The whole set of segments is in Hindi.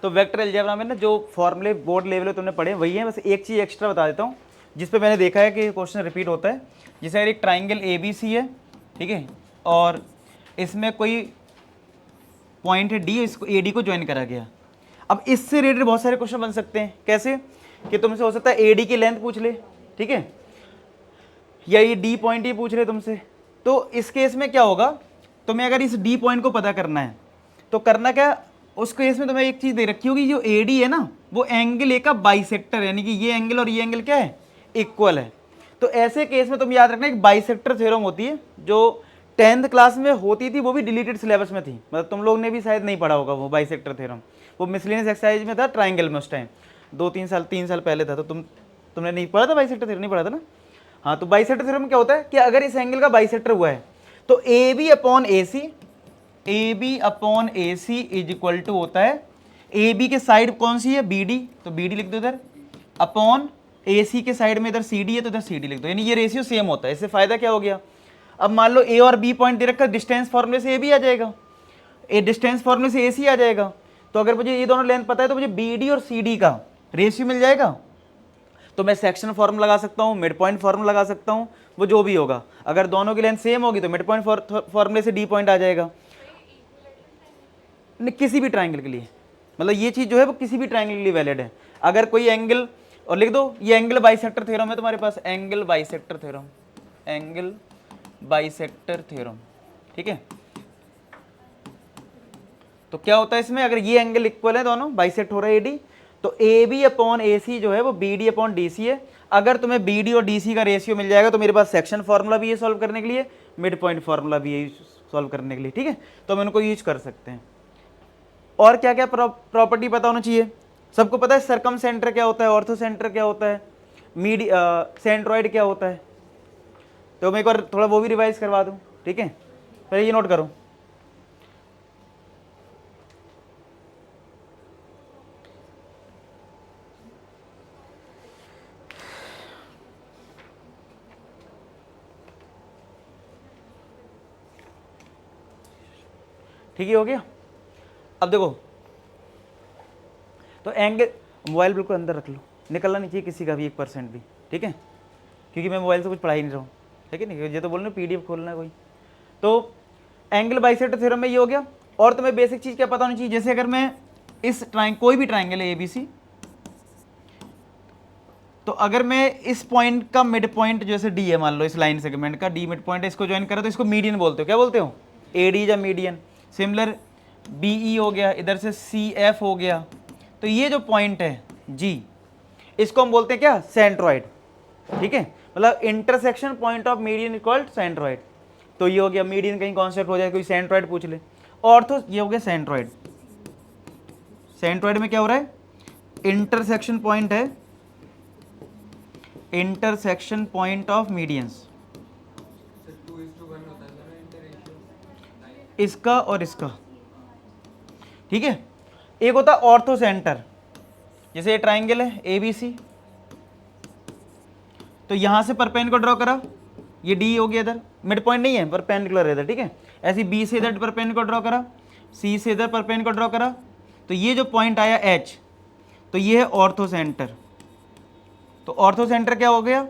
तो वेक्टर अलजेब्रा में ना जो फॉर्मूले बोर्ड लेवल पे तुमने पढ़े वही है, बस एक चीज़ एक्स्ट्रा बता देता हूँ जिस पे मैंने देखा है कि क्वेश्चन रिपीट होता है। जैसे अगर एक ट्राइंगल ए बी सी है, ठीक है, और इसमें कोई पॉइंट है डी, इसको ए डी को ज्वाइन करा गया। अब इससे रिलेटेड बहुत सारे क्वेश्चन बन सकते हैं। कैसे कि तुमसे हो सकता है ए डी की लेंथ पूछ ले, ठीक है, या ये डी पॉइंट ही पूछ रहे तुमसे। तो इस केस में क्या होगा, तुम्हें अगर इस डी पॉइंट को पता करना है तो करना क्या, उस केस में तुम्हें एक चीज दे रखी होगी, जो ए डी है ना वो एंगल ए का बाइसेक्टर, यानी कि ये एंगल और ये एंगल क्या है, इक्वल है। तो ऐसे केस में तुम याद रखना एक बाइसेक्टर थ्योरम होती है जो 10th क्लास में होती थी, वो भी डिलीटेड सिलेबस में थी, मतलब तुम लोग ने भी शायद नहीं पढ़ा होगा वो बाइसेक्टर थ्योरम। वो मिसलेनियस एक्सरसाइज में था ट्राइंगल में, उस टाइम 3 साल पहले था। तो तुमने नहीं पढ़ा था बाइसेक्टर थ्योरम, नहीं पढ़ा था ना। हाँ, तो बाइसेक्टर थ्योरम में क्या होता है कि अगर इस एंगल का बाइसेक्टर हुआ है तो A B upon A C, A B upon A C is equal to होता है, ए बी के साइड कौन सी है, बी डी, तो बी डी लिख दो इधर, अपॉन ए सी के साइड में इधर सी डी है तो इधर सी डी लिख दो, यानी ये रेशियो सेम होता है। इससे फायदा क्या हो गया, अब मान लो ए और बी पॉइंट दे रखा, डिस्टेंस फॉर्मूले से ए भी आ जाएगा, ए डिस्टेंस फॉर्मूले से ए सी आ जाएगा। तो अगर मुझे ये दोनों लेंथ पता है तो मुझे बी डी और सी डी का रेशियो मिल जाएगा। तो मैं सेक्शन फॉर्म लगा सकता हूँ, मिड पॉइंट फॉर्म लगा सकता हूँ, वो जो भी होगा। अगर दोनों की लेंथ सेम होगी तो मिड पॉइंट फॉर्मूले से डी पॉइंट आ जाएगा। नहीं, किसी भी ट्राइंगल के लिए, मतलब ये चीज़ जो है वो किसी भी ट्राइंगल के लिए वैलिड है। अगर कोई एंगल, और लिख दो ये एंगल बाइसेक्टर थ्योरम है तुम्हारे पास, angle bisector theorem, angle bisector theorem, ठीक है। तो क्या होता है इसमें, अगर ये एंगल इक्वल है, दोनों बाइसेक्ट हो रहा है एडी, तो ए बी अपॉन ए सी जो है वो B D upon D C है। अगर तुम्हें बी डी और डी सी का रेशियो मिल जाएगा तो मेरे पास सेक्शन फॉर्मूला भी है सॉल्व करने के लिए, मिड पॉइंट फॉर्मूला भी है सॉल्व करने के लिए, ठीक है। तो हम इनको यूज कर सकते हैं। और क्या क्या प्रॉपर्टी पता होना चाहिए, सबको पता है सरकम सेंटर क्या होता है, ऑर्थो सेंटर क्या होता है, सेंट्रॉइड क्या होता है। तो मैं एक बार थोड़ा वो भी रिवाइज करवा दूं, ठीक है। पहले ये नोट करो, ठीक है, हो गया। अब देखो, तो एंगल, मोबाइल बिल्कुल अंदर रख लो, निकलना नहीं चाहिए किसी का भी 1% भी, ठीक है, क्योंकि मैं मोबाइल से कुछ पढ़ा ही नहीं रहा हूँ, ठीक है। नहीं, ये तो बोल रहे पीडीएफ खोलना है कोई। तो एंगल बाइसेक्टर थ्योरम में ये हो गया। और तुम्हें बेसिक चीज़ क्या पता होनी चाहिए, जैसे अगर मैं इस कोई भी ट्राइंगल है ए बी सी, तो अगर मैं इस पॉइंट का मिड पॉइंट जैसे डी है, मान लो इस लाइन सेगमेंट का डी मिड पॉइंट है, इसको ज्वाइन करा तो इसको मीडियन बोलते हो, क्या बोलते हो, ए डी या मीडियन। सिमिलर बी ई हो गया, इधर से सी एफ हो गया, तो ये जो पॉइंट है जी, इसको हम बोलते हैं क्या, सेंट्रॉइड, ठीक है। मतलब intersection point of median equalled centroid. तो ये हो गया मीडियन, कहीं कॉन्सेप्ट हो जाए, कोई सेंट्रॉइड पूछ ले। ऑर्थो ये हो गया सेंट्रॉइड। सेंट्रॉइड में क्या हो रहा है, इंटरसेक्शन पॉइंट है, इंटरसेक्शन पॉइंट ऑफ मीडियंस, इसका और इसका, ठीक है। एक होता है ऑर्थो सेंटर, जैसे ये ट्राइंगल है ए बी सी, तो यहां से परपेन को ड्रॉ करा, ये डी हो गया, इधर मिड पॉइंट नहीं है, परपेंडिकुलर है इधर, ठीक है। ऐसे बी से इधर परपेन को ड्रॉ करा, सी से इधर परपेन को ड्रॉ करा, तो ये जो पॉइंट आया एच, तो ये है ऑर्थो सेंटर। तो ऑर्थो सेंटर क्या हो गया,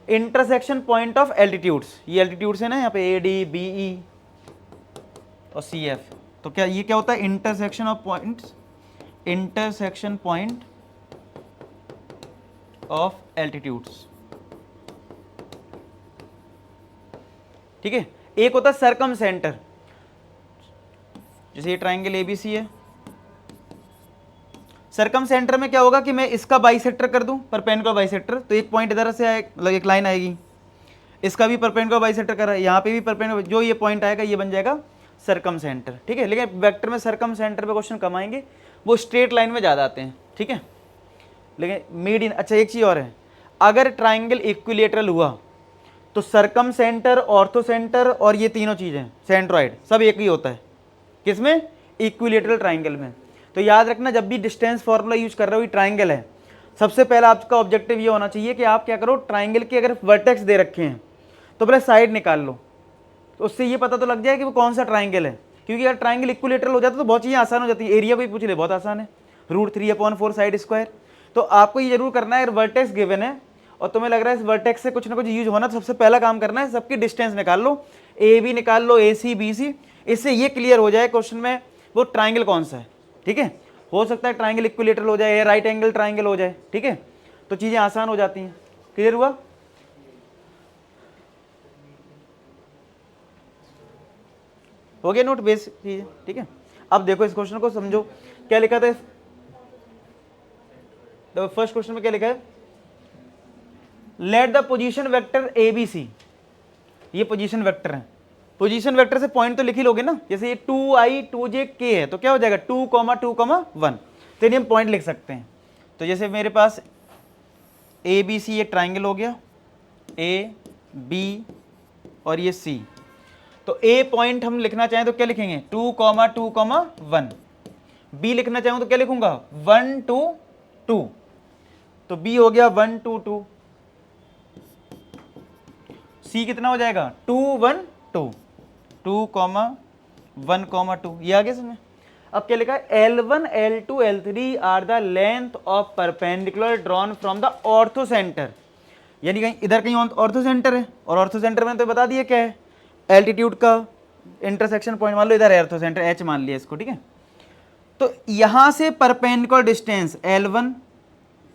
इंटरसेक्शन पॉइंट ऑफ एल्टीट्यूड्स, ये एल्टीट्यूड्स है ना यहाँ पे, ए डी बी ई और सी एफ। तो क्या ये क्या होता है, intersection of points, intersection point of altitudes, ठीक है। एक होता है सरकम सेंटर, जैसे ये ट्राइंगल एबीसी है, सरकम सेंटर में क्या होगा कि मैं इसका बाइसेक्टर कर दूं, परपेंडिकुलर बाइसेक्टर, तो एक पॉइंट इधर से आए, मतलब एक लाइन आएगी, इसका भी परपेंडिकुलर बाइसेक्टर करा, यहाँ पे भी परपेंडिकुलर, जो ये पॉइंट आएगा ये बन जाएगा सरकम सेंटर, ठीक है। लेकिन वेक्टर में सरकम सेंटर पे क्वेश्चन कम आएंगे, वो स्ट्रेट लाइन में ज़्यादा आते हैं, ठीक है। लेकिन मीडियन, अच्छा एक चीज़ और है, अगर ट्राइंगल इक्विलेटरल हुआ तो सरकम सेंटर, ऑर्थो सेंटर और ये तीनों चीज़ें सेंट्रॉइड सब एक ही होता है, किसमें, इक्विलेटरल ट्राइंगल में। तो याद रखना, जब भी डिस्टेंस फॉर्मूला यूज कर रहे हो, ये ट्राइंगल है, सबसे पहला आपका ऑब्जेक्टिव ये होना चाहिए कि आप क्या करो, ट्राइंगल के अगर वर्टेक्स दे रखे हैं तो पहले साइड निकाल लो, तो उससे ये पता तो लग जाए कि वो कौन सा ट्राइंगल है। क्योंकि अगर ट्राइंगल इक्विलेटरल हो जाता तो बहुत चीज़ें आसान हो जाती है, एरिया भी पूछ ले बहुत आसान है, √3/4 साइड स्क्वायर। तो आपको ये जरूर करना है, वर्टेक्स गिवन है और तुम्हें लग रहा है इस वर्टेक्स से कुछ ना कुछ यूज होना, तो सबसे पहला काम करना है सबकी डिस्टेंस निकाल लो, ए बी निकाल लो, ए सी बी सी। इससे ये क्लियर हो जाए क्वेश्चन में वो ट्राइंगल कौन सा है। ठीक है, हो सकता है ट्राइंगल इक्विलेटरल हो जाए या राइट एंगल ट्राइंगल हो जाए। ठीक है, तो चीजें आसान हो जाती हैं। क्लियर हुआ? हो गया नोट बेस चीजें। ठीक है, अब देखो इस क्वेश्चन को समझो, क्या लिखा था फर्स्ट क्वेश्चन में, क्या लिखा है, let the position vector A B C. ये पोजीशन वेक्टर है, पोजीशन वेक्टर से पॉइंट तो लिख ही लोगे ना, जैसे ये 2i 2j k है तो क्या हो जाएगा 2,2,1, तो इन्हें हम पॉइंट लिख सकते हैं। तो जैसे मेरे पास ए बी सी एक ट्राइंगल हो गया, ए बी और ये सी, तो ए पॉइंट हम लिखना चाहें तो क्या लिखेंगे 2,2,1, बी लिखना चाहूं तो क्या लिखूंगा 1 2 2, तो बी हो गया 1 2 2, सी कितना हो जाएगा 2 1 2, 2,1,2, ये आगे समझ। अब क्या लिखा है L1 L2 L3 are the length of perpendicular drawn from the orthocentre, यानी कहीं इधर कहीं ऑर्थो सेंटर है, और ऑर्थो सेंटर मैंने तो बता दिया क्या है, एल्टीट्यूड का इंटरसेक्शन पॉइंट मान लो, इधर ऑर्थो सेंटर H मान लिया इसको। ठीक है, तो यहां से परपेंडिकुलर डिस्टेंस L1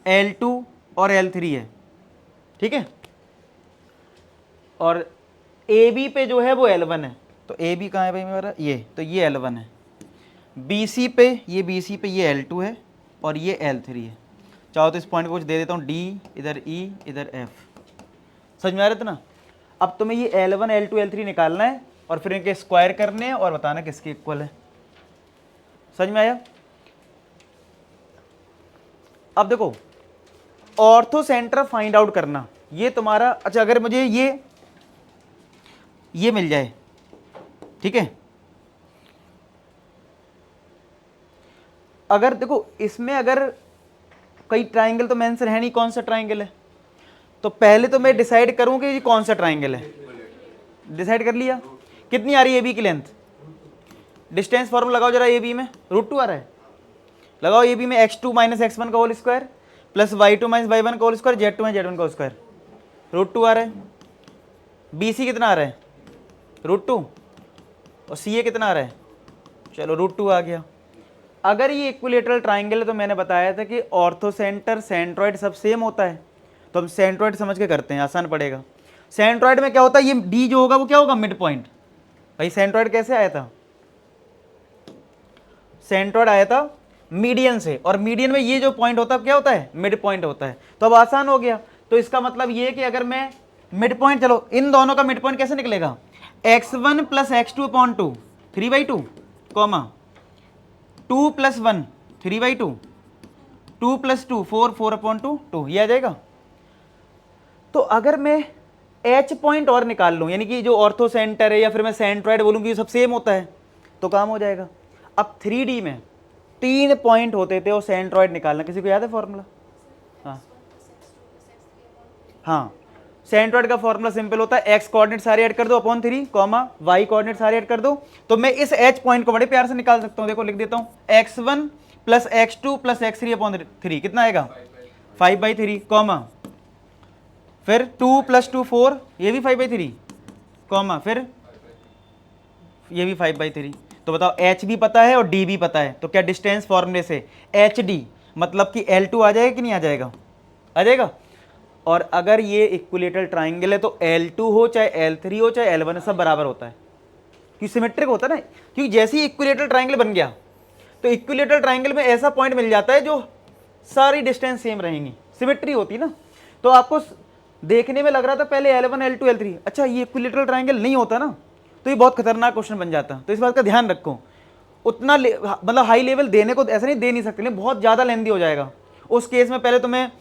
L2 और L3 है। ठीक है, और ए बी पे जो है वो L1 है, तो ए बी कहाँ है भाई मेरा, ये तो ये L1 है, बी सी पे ये L2 है और ये L3 है। चाहो तो इस पॉइंट को कुछ दे देता हूँ, D इधर E इधर F, समझ में आ रहा था ना। अब तुम्हें ये L1 L2 L3 निकालना है और फिर इनके स्क्वायर करने हैं और बताना किसके इक्वल है। समझ में आया? अब देखो ऑर्थो सेंटर फाइंड आउट करना, ये तुम्हारा, अच्छा अगर मुझे ये मिल जाए, ठीक है, अगर देखो इसमें अगर कई ट्राइंगल तो मेंशन है नहीं, कौन सा ट्राइंगल है, तो पहले तो मैं डिसाइड करूं कि ये कौन सा ट्राइंगल है। डिसाइड कर लिया, कितनी आ रही है ए बी की लेंथ, डिस्टेंस फॉर्मूला लगाओ जरा, ए बी में √2 आ रहा है, लगाओ ए बी में x2 - x1 का whole square plus y2 - y1 का होल स्क्वायर, z2 - z1 का होल स्क्वायर, √2 आ रहा है। बी सी कितना आ रहा है √2, और सी ए कितना आ रहा है, चलो √2 आ गया। अगर ये इक्विलेटरल ट्राइंगल है तो मैंने बताया था कि ऑर्थो सेंटर सेंट्रॉइड सब सेम होता है, तो हम सेंट्रॉइड समझ के करते हैं, आसान पड़ेगा। सेंट्रॉइड में क्या होता है, ये डी जो होगा वो क्या होगा मिड पॉइंट। भाई सेंट्रॉइड कैसे आया था, सेंट्रॉइड आया था मीडियन से, और मीडियन में ये जो पॉइंट होता है क्या होता है मिड पॉइंट होता है, तो अब आसान हो गया। तो इसका मतलब ये कि अगर मैं मिड पॉइंट, चलो इन दोनों का मिड पॉइंट कैसे निकलेगा, x1 + x2/2 3/2, 2 + 1 3/2, 2 + 2 4 4/2, 2, ये आ जाएगा। तो अगर मैं H पॉइंट और निकाल लूँ, यानी कि जो ऑर्थो सेंटर है या फिर मैं सेंट्रॉइड बोलूँगी सब सेम होता है, तो काम हो जाएगा। अब 3D में 3 पॉइंट होते थे और सेंट्रॉइड निकालना, किसी को याद है फॉर्मूला? हाँ हाँ, सेंट्रॉइड का फॉर्मूला सिंपल होता है, x कोऑर्डिनेट सारे ऐड कर दो /3, y कोऑर्डिनेट सारे ऐड कर दो, तो मैं इस h पॉइंट को बड़े प्यार से निकाल सकता हूँ। देखो लिख देता हूँ, x1 + x2 + x3/3 कितना आएगा 5/3, फिर 2 + 2 4, ये भी 5/3, फिर ये भी 5/3। तो बताओ h भी पता है और d भी पता है, तो क्या डिस्टेंस फॉर्मूले से hd मतलब कि L2 आ जाएगा कि नहीं आ जाएगा, आ जाएगा। और अगर ये इक्विलेटरल ट्राइंगल है तो L2 हो चाहे L3 हो चाहे L1 सब बराबर होता है, क्योंकि सिमेट्रिक होता है ना। क्योंकि जैसे ही इक्विलेटरल ट्राइंगल बन गया तो इक्विलेटरल ट्राइंगल में ऐसा पॉइंट मिल जाता है जो सारी डिस्टेंस सेम रहेंगी, सिमेट्री होती है ना। तो आपको देखने में लग रहा था पहले L1 L2 L3, अच्छा ये इक्विलेटरल ट्राइंगल नहीं होता ना, तो ये बहुत खतरनाक क्वेश्चन बन जाता। तो इस बात का ध्यान रखो, उतना मतलब हाई लेवल देने को ऐसा नहीं दे नहीं सकते, बहुत ज़्यादा लेंदी हो जाएगा। उस केस में पहले तुम्हें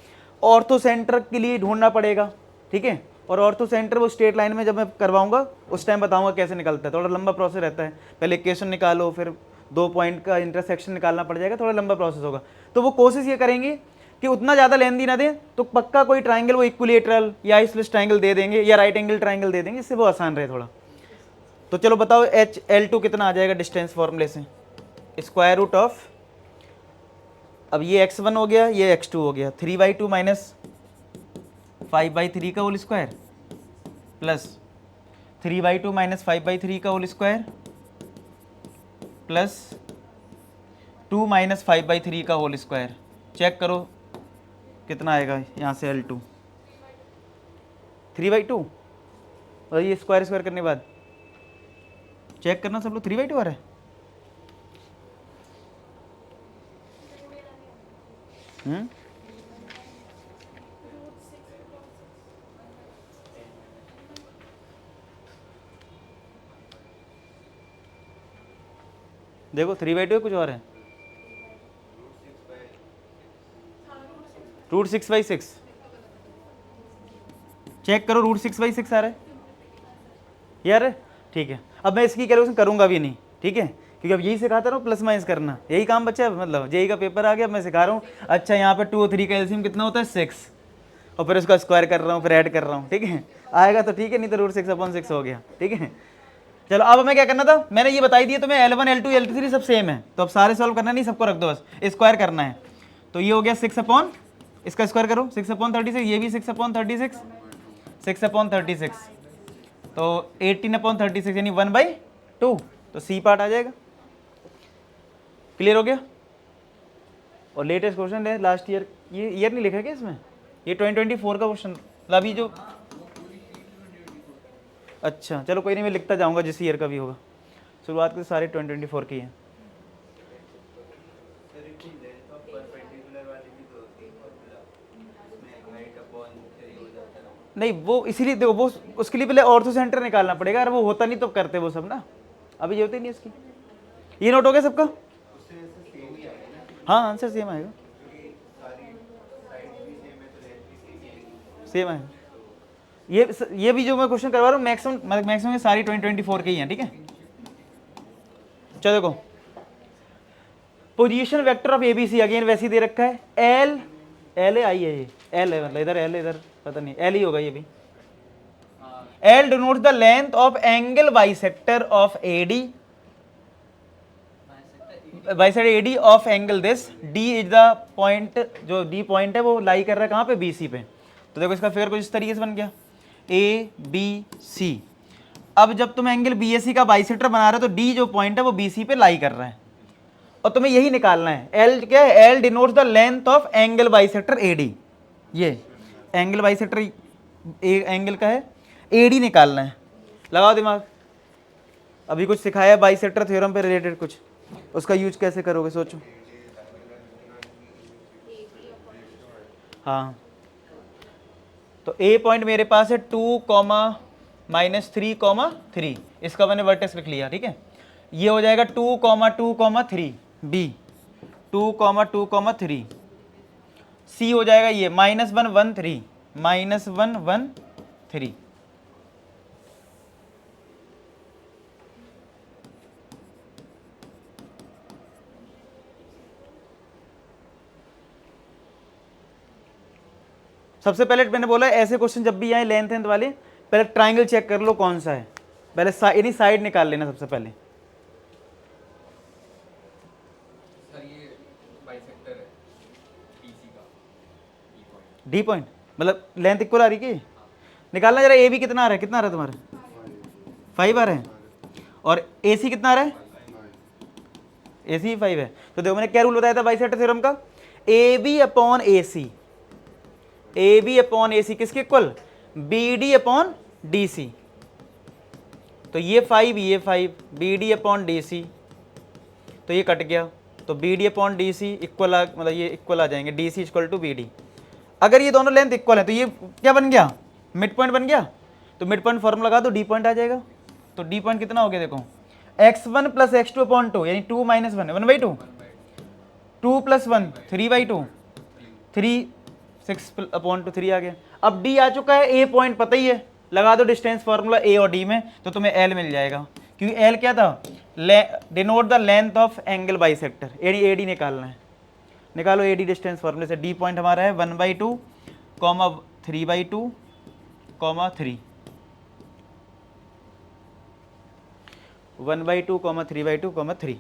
ऑर्थो सेंटर के लिए ढूंढना पड़ेगा, ठीक है। और ऑर्थो सेंटर वो स्ट्रेट लाइन में जब मैं करवाऊंगा उस टाइम बताऊंगा कैसे निकलता है, थोड़ा लंबा प्रोसेस रहता है। पहले इक्वेशन निकालो, फिर 2 पॉइंट का इंटरसेक्शन निकालना पड़ जाएगा, थोड़ा लंबा प्रोसेस होगा। तो वो कोशिश ये करेंगे कि उतना ज़्यादा लेंदी ना दें, तो पक्का कोई ट्राइंगल वो इक्विलेटरल या आइसोसेलेस ट्राइंगल दे देंगे या राइट एंगल ट्राइंगल दे देंगे, इससे वो आसान रहे थोड़ा। तो चलो बताओ L2 कितना आ जाएगा डिस्टेंस फॉर्मूले से, √2 अब ये x1 हो गया, ये x2 हो गया, 3/2 माइनस 5/3 का होल स्क्वायर प्लस 3/2 माइनस 5/3 का होल स्क्वायर प्लस 2 माइनस 5/3 का होल स्क्वायर। चेक करो कितना आएगा यहाँ से L2, 3/2 और ये स्क्वायर स्क्वायर करने के बाद चेक करना सब लोग, 3/2 आ रहा है। देखो 3/2 कुछ और है, √6/6। चेक करो, √6/6 आ रहा है यार। ठीक है, अब मैं इसकी कैलकुलेशन करूंगा भी नहीं, ठीक है, क्योंकि अब यही सिखाता रहा हूँ, प्लस माइनस करना, यही काम बच्चा है। मतलब जेई का पेपर आ गया, मैं सिखा रहा हूँ। अच्छा, यहाँ पे 2 और 3 का एलसीएम कितना होता है 6, और फिर उसका स्क्वायर कर रहा हूँ, फिर ऐड कर रहा हूँ, ठीक है। आएगा तो ठीक है, नहीं तो √6/6 हो गया, ठीक है। चलो अब हमें क्या करना था, मैंने ये बताई दिया तुम्हें, L1 L2 L3 सब सेम है, तो अब सारे सॉल्व करना नहीं, सबको रख दो, बस स्क्वायर करना है। तो ये हो गया 6 इसका स्क्वायर करो 6/36, ये भी 6/36, 6/36, तो 18/36 यानी 1/2, तो सी पार्ट आ जाएगा। क्लियर हो गया। और लेटेस्ट क्वेश्चन है लास्ट ईयर, ये ईयर नहीं लिखा क्या इसमें, ये 2024 का क्वेश्चन अभी जो, अच्छा चलो कोई नहीं, मैं लिखता जाऊंगा जिस ईयर का भी होगा। शुरुआत के सारे 2024 की हैं। नहीं वो इसीलिए देखो, वो उसके लिए पहले ऑर्थो सेंटर निकालना पड़ेगा, अरे वो होता नहीं तो करते वो सब ना, अभी होते नहीं इसकी। ये नोट हो गया सबका? हाँ आंसर सेम आएगा, सेम आएगा। ये भी जो मैं क्वेश्चन करवा रहा हूँ मैक्सिमम ये सारी 2024 के ही हैं, ठीक है। चलो देखो, position vector of ABC again वैसे ही दे रखा है, एल एल आई है, ये एल है, मतलब इधर एल इधर पता नहीं, एल ही होगा ये भी। L denotes the length of angle bisector of A D, bisector A D of angle this, D is the point, जो डी पॉइंट है वो लाई कर रहा है कहाँ पे, बीसी पे। तो देखो इसका फिगर कुछ इस तरीके से बन गया, ए बी सी। अब जब तुम एंगल बी एस सी का बाइसेक्टर बना रहे हो तो डी जो पॉइंट है वो बी सी पे लाई कर रहा है, और तुम्हें यही निकालना है। एल क्या है, L denotes the length of angle bisector A D, ये एंगल बाइसेक्टर एंगल का है, एडी निकालना है। लगाओ दिमाग, अभी कुछ सिखाया बाइसेक्टर थ्योरम पे रिलेटेड कुछ, उसका यूज कैसे करोगे सोचो। हाँ तो ए पॉइंट मेरे पास है 2,-3,3, इसका मैंने वर्टेक्स लिख लिया, ठीक है। ये हो जाएगा 2,2,3, बी 2,2,3, सी हो जाएगा ये -1,1,3, -1,1,3। सबसे पहले मैंने बोला ऐसे क्वेश्चन जब भी आए लेंथ एंथ वाले, पहले ट्राइंगल चेक कर लो कौन सा है, पहले यानी साइड निकाल लेना सबसे पहले। डी पॉइंट मतलब लेंथ इक्वल आ रही कि निकालना जरा, ए बी कितना आ रहा है, कितना आ रहा है तुम्हारा 5 आ रहा है, और ए सी कितना आ रहा है, ए सी 5 है। तो देखो मैंने क्या रूल बताया था बाइसेक्टर थ्योरम का, A B upon A C, A B upon A C किसके equal, B D upon D C. तो ये 5 ये 5, B D upon D C, तो ये कट गया, तो B D upon D C equal, मतलब ये इक्वल आ जाएंगे, D C equal to B D. अगर ये दोनों लेंथ इक्वल है तो ये क्या बन गया, मिड पॉइंट बन गया। तो मिड पॉइंट फॉर्मूला लगा दो, डी पॉइंट आ जाएगा। तो डी पॉइंट कितना हो गया देखो, x1 प्लस x2 अपॉन 2 यानी 2 - 1 1/2, 2 + 1 3/2, 3 6/2 3 आ गया। अब डी आ चुका है, ए पॉइंट पता ही है, लगा दो डिस्टेंस फार्मूला ए और डी में, तो तुम्हें एल मिल जाएगा, क्योंकि एल क्या था, denote the length of angle bisector, A D निकालना है। निकालो ए डी डिस्टेंस फार्मूले से, डी पॉइंट हमारा है 1/2, 3/2, 3 1/2, 3/2, 3।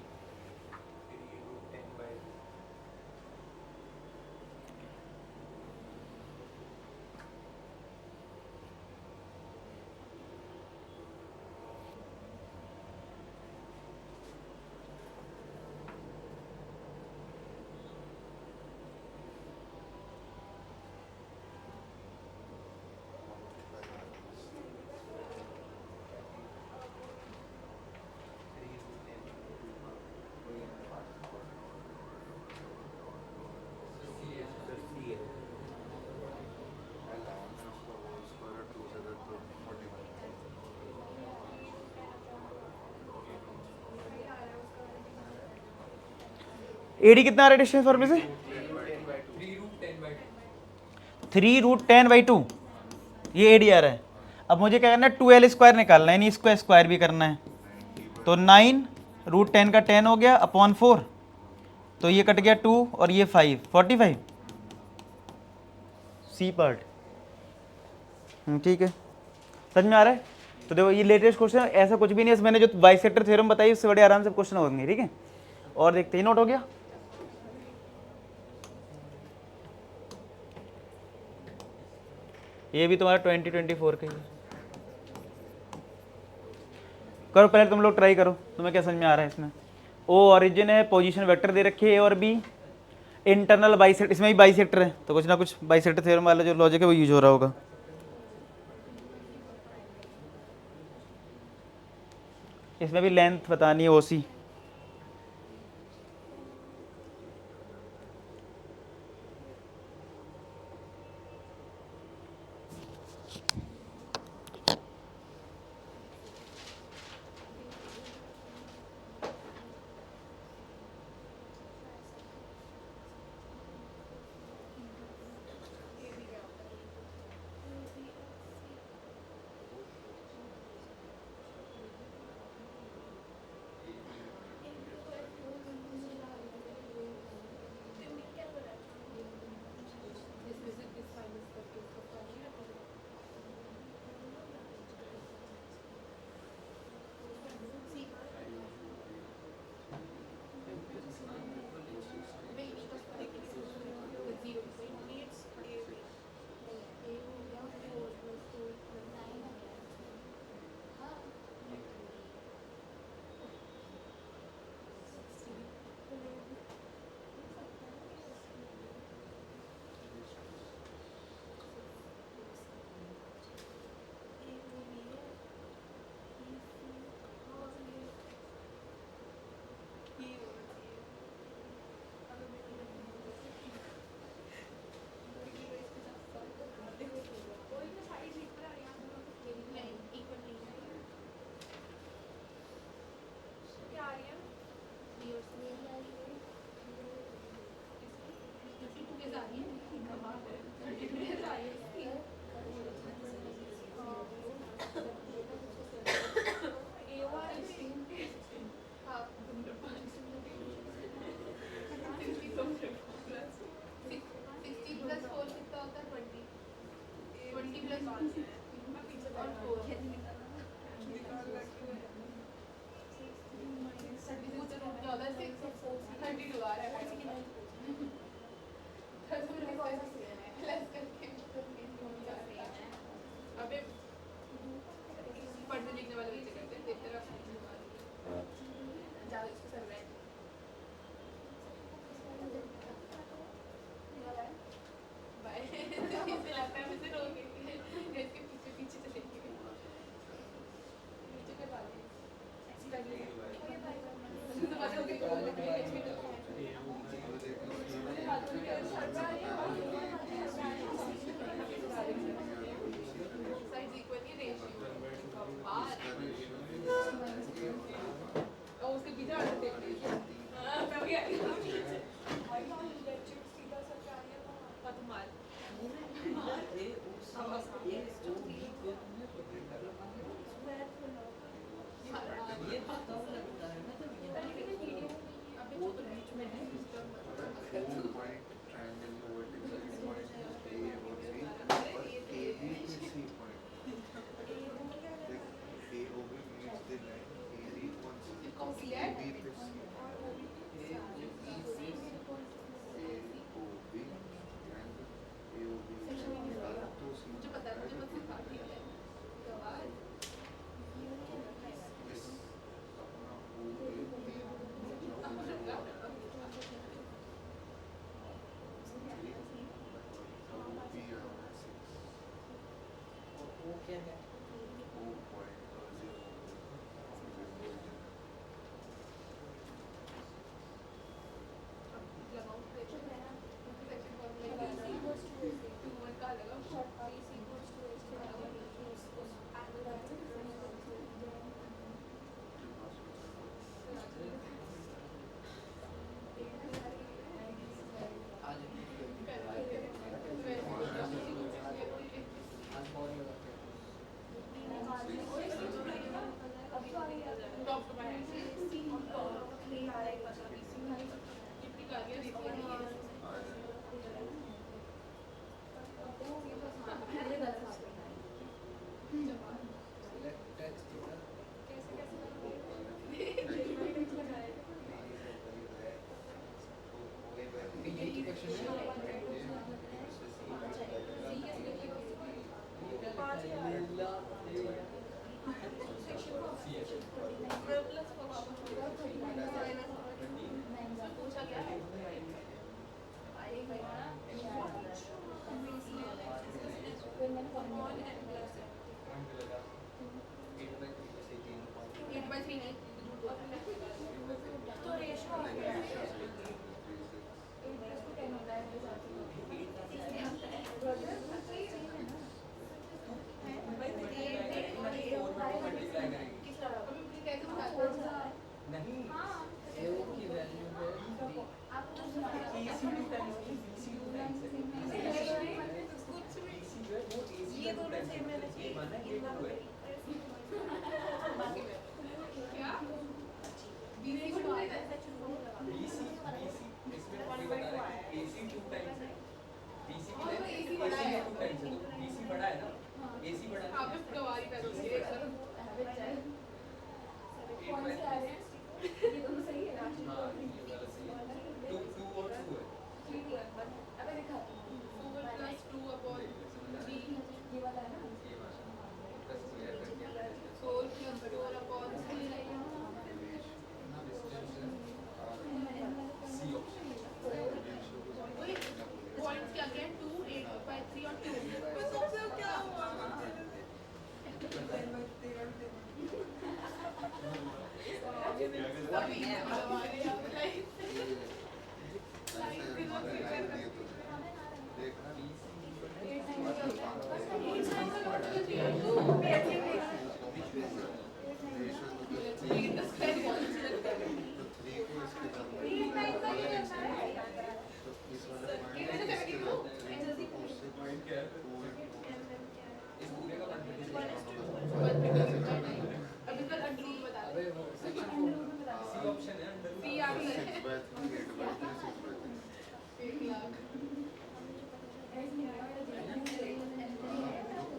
एडी कितना आ रहा है डिस्टेंस फॉर्मूले से? 3√10/2 ये एडी आ रहा है। अब मुझे क्या करना है, 2l² निकालना है, यानी इसको स्क्वायर भी करना है। तो 9√10 का 10 हो गया अपॉन 4, तो ये कट गया 2 और ये 5, 45 सी पार्ट। ठीक है, समझ में आ रहा है? तो देखो ये लेटेस्ट क्वेश्चन है, ऐसा कुछ भी नहीं है, मैंने जो बाइसेक्टर थ्योरम बताई उससे बड़े आराम से क्वेश्चन होंगे। ठीक है, और देखते ही नोट हो गया। ये भी तुम्हारा 2024 का ही है। करो पहले तुम लोग ट्राई करो, तुम्हें क्या समझ में आ रहा है इसमें। ओ ऑरिजिन है, पोजीशन वेक्टर दे रखे है, A और B, इंटरनल बाइसेक्टर, इसमें भी बाइसेक्टर है, तो कुछ ना कुछ बाइसेक्टर थ्योरम वाला जो लॉजिक है वो यूज हो रहा होगा। इसमें भी लेंथ बतानी है OC।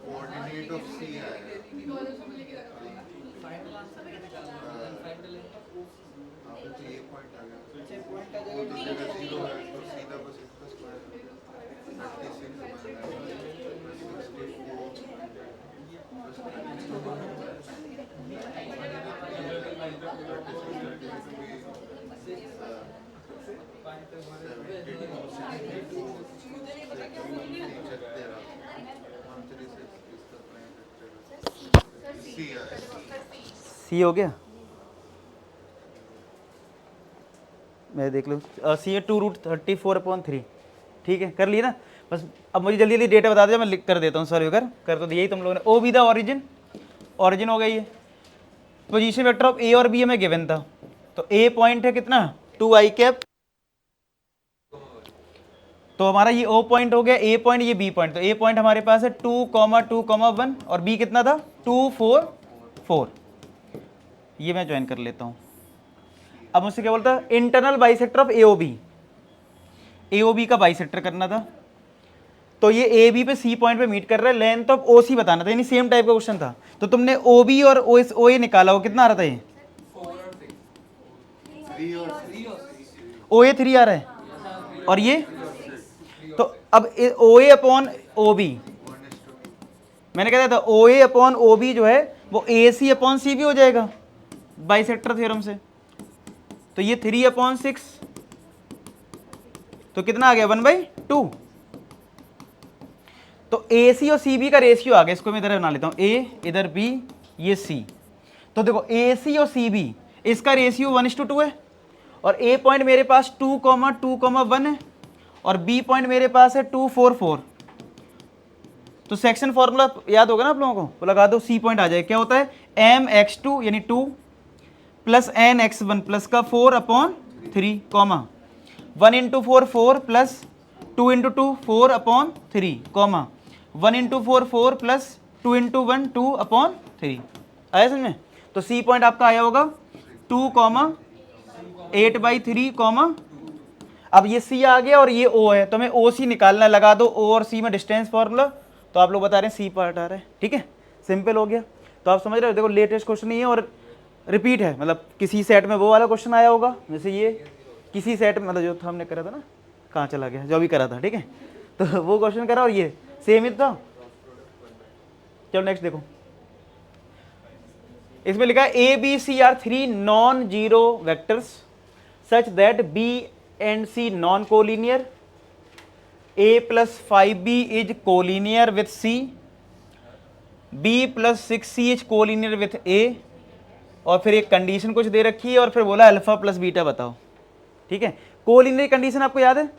कोऑर्डिनेट ऑफ सी आएगा। आपको तो ये पॉइंट आ गया, वो तो जगह 0 है तो सीधा बस इसका स्क्वायर 36 सी हो गया, मैं देख लूँ सी है 2√34/3। ठीक है, कर लिए ना। बस अब मुझे जल्दी जल्दी डेटा बता दो, मैं लिख कर देता हूँ सॉल्व कर तो यही तुम लोगों ने। O B the origin, origin हो गई है। पोजीशन वेक्टर ऑफ ए और बी हमें गिवन था, तो ए पॉइंट है कितना 2i कैप, तो हमारा ये ओ पॉइंट हो गया, ए पॉइंट ये बी पॉइंट। तो ए पॉइंट हमारे पास है 2,2,1 और बी कितना था 2, 4, 4। ये मैं ज्वाइन कर लेता हूँ। अब मुझसे क्या बोलता है, internal bisector of AOB, AOB का बाइसेक्टर करना था। तो ये ए बी पे सी पॉइंट पे मीट कर रहा है, लेंथ ऑफ ओ सी बताना था, यानी सेम टाइप का क्वेश्चन था। तो तुमने ओ बी और ओ ए निकाला, हो कितना आ रहा था ये, ओ ए 3 आ रहा है, और ये तो अब ओ ए अपॉन ओ बी, मैंने कहा था ओ ए अपॉन ओ बी जो है वो ए सी अपॉन सी भी हो जाएगा बाइसेक्टर थ्योरम से। तो ये 3/6, तो कितना आ गया 1/2। तो ए सी और सी बी का रेशियो आ गया, इसको मैं इधर बना लेता हूँ, ए इधर बी ये सी। तो देखो ए सी और सी बी इसका रेशियो 1:2 है, और ए पॉइंट मेरे पास 2,2,1 है, और बी पॉइंट मेरे पास है 2, 4, 4। तो सेक्शन फॉर्मूला याद होगा ना आप लोगों को, तो लगा दो, सी पॉइंट आ जाए, क्या होता है mx2 यानी 2 प्लस nx1 प्लस का 4/3 कॉमा 1 × 4 4 प्लस 2 × 2 4/3 कॉमा 1 × 4 4 प्लस 2 × 1 2/3। आया समझ में। तो सी पॉइंट आपका आया होगा 2,8/3 कॉमा, अब ये सी आ गया और ये ओ है, तो हमें ओ सी निकालना, लगा दो ओ और सी में डिस्टेंस फॉर्मूला, तो आप लोग बता रहे हैं सी पार्ट आ रहा है। ठीक है, सिंपल हो गया। तो आप समझ रहे हो, देखो लेटेस्ट क्वेश्चन नहीं है और रिपीट है, मतलब किसी सेट में वो वाला क्वेश्चन आया होगा, जैसे ये किसी सेट में, मतलब जो हमने करा था ना, कहाँ चला गया, जो भी करा था। ठीक है, तो वो क्वेश्चन करा और ये सेम ही था। चलो नेक्स्ट देखो, इसमें लिखा है A B C are 3 non zero vectors such that B and C non collinear, a plus 5b is collinear with c, b plus 6c is collinear with a, और फिर एक कंडीशन कुछ दे रखी है और फिर बोला अल्फा प्लस बीटा बताओ। ठीक है, कोलिनियर कंडीशन आपको याद है,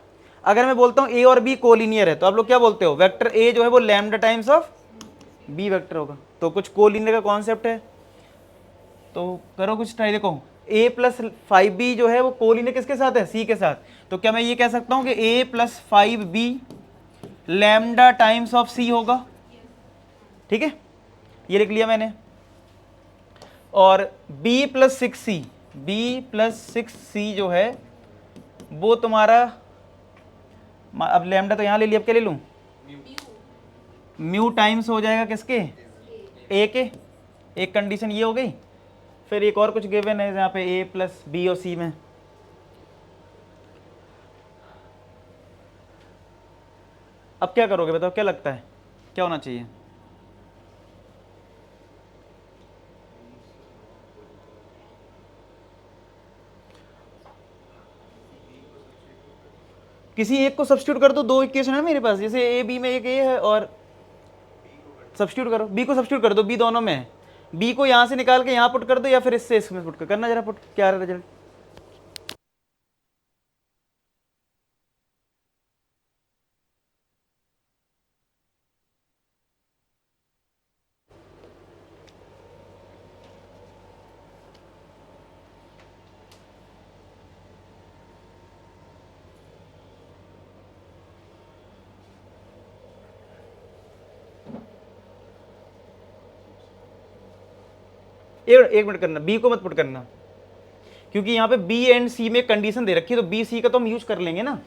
अगर मैं बोलता हूँ a और b कोलिनियर है तो आप लोग क्या बोलते हो, वेक्टर a जो है वो lambda times of b vector होगा। तो कुछ कोलिनियर का कॉन्सेप्ट है, तो करो कुछ ट्राई। देखो a प्लस 5b जो है वो कोलिनियर किसके साथ है, c के साथ। तो क्या मैं ये कह सकता हूँ कि a plus 5b lambda times of c होगा। ठीक है, ये लिख लिया मैंने। और b plus 6c, b plus 6c जो है वो तुम्हारा, अब लैम्डा तो यहाँ ले लिया, अब क्या ले लूँ, म्यू टाइम्स हो जाएगा किसके, a के। एक कंडीशन ये हो गई, फिर एक और कुछ गिवन है यहाँ पे a प्लस बी और c में। अब क्या करोगे बताओ, क्या लगता है क्या होना चाहिए। किसी एक को सब्स्टिट्यूट कर दो, दो इक्वेशन है मेरे पास, जैसे ए बी में एक ए है और सब्स्टिट्यूट करो, बी को सब्स्टिट्यूट कर दो, बी दोनों में है, बी को यहाँ से निकाल के यहाँ पुट कर दो या फिर इससे इसमें पुट कर, करना जरा पुट, क्या आ रहा है रिजल्ट। एक मिनट करना, बी को मत पुट करना, क्योंकि यहाँ पे बी एंड सी में कंडीशन दे रखी है, तो बी सी का तो हम यूज कर लेंगे ना।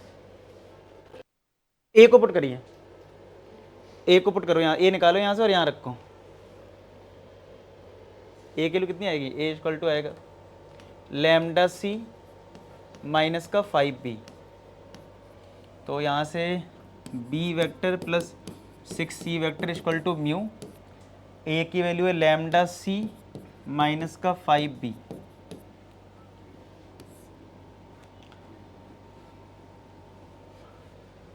ए को पुट करिए, ए को पुट करो, यहाँ ए निकालो यहाँ से और यहाँ रखो। ए के लिए कितनी आएगी, ए इक्वल टू आएगा लैम्डा सी माइनस का 5b, तो यहाँ से b vector plus 6c vector equal to mu, A की वैल्यू है लैम्डा सी माइनस का 5b।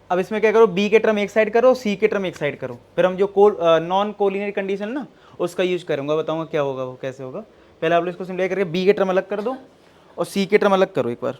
अब इसमें क्या करो, b के टर्म एक साइड करो, c के टर्म एक साइड करो, फिर हम जो नॉन कोलिनियर कंडीशन ना उसका यूज करूंगा, बताऊंगा क्या होगा वो कैसे होगा। पहले आप लोग इसको सिम्प्लीफाई करके b के टर्म अलग कर दो और c के टर्म अलग करो एक बार।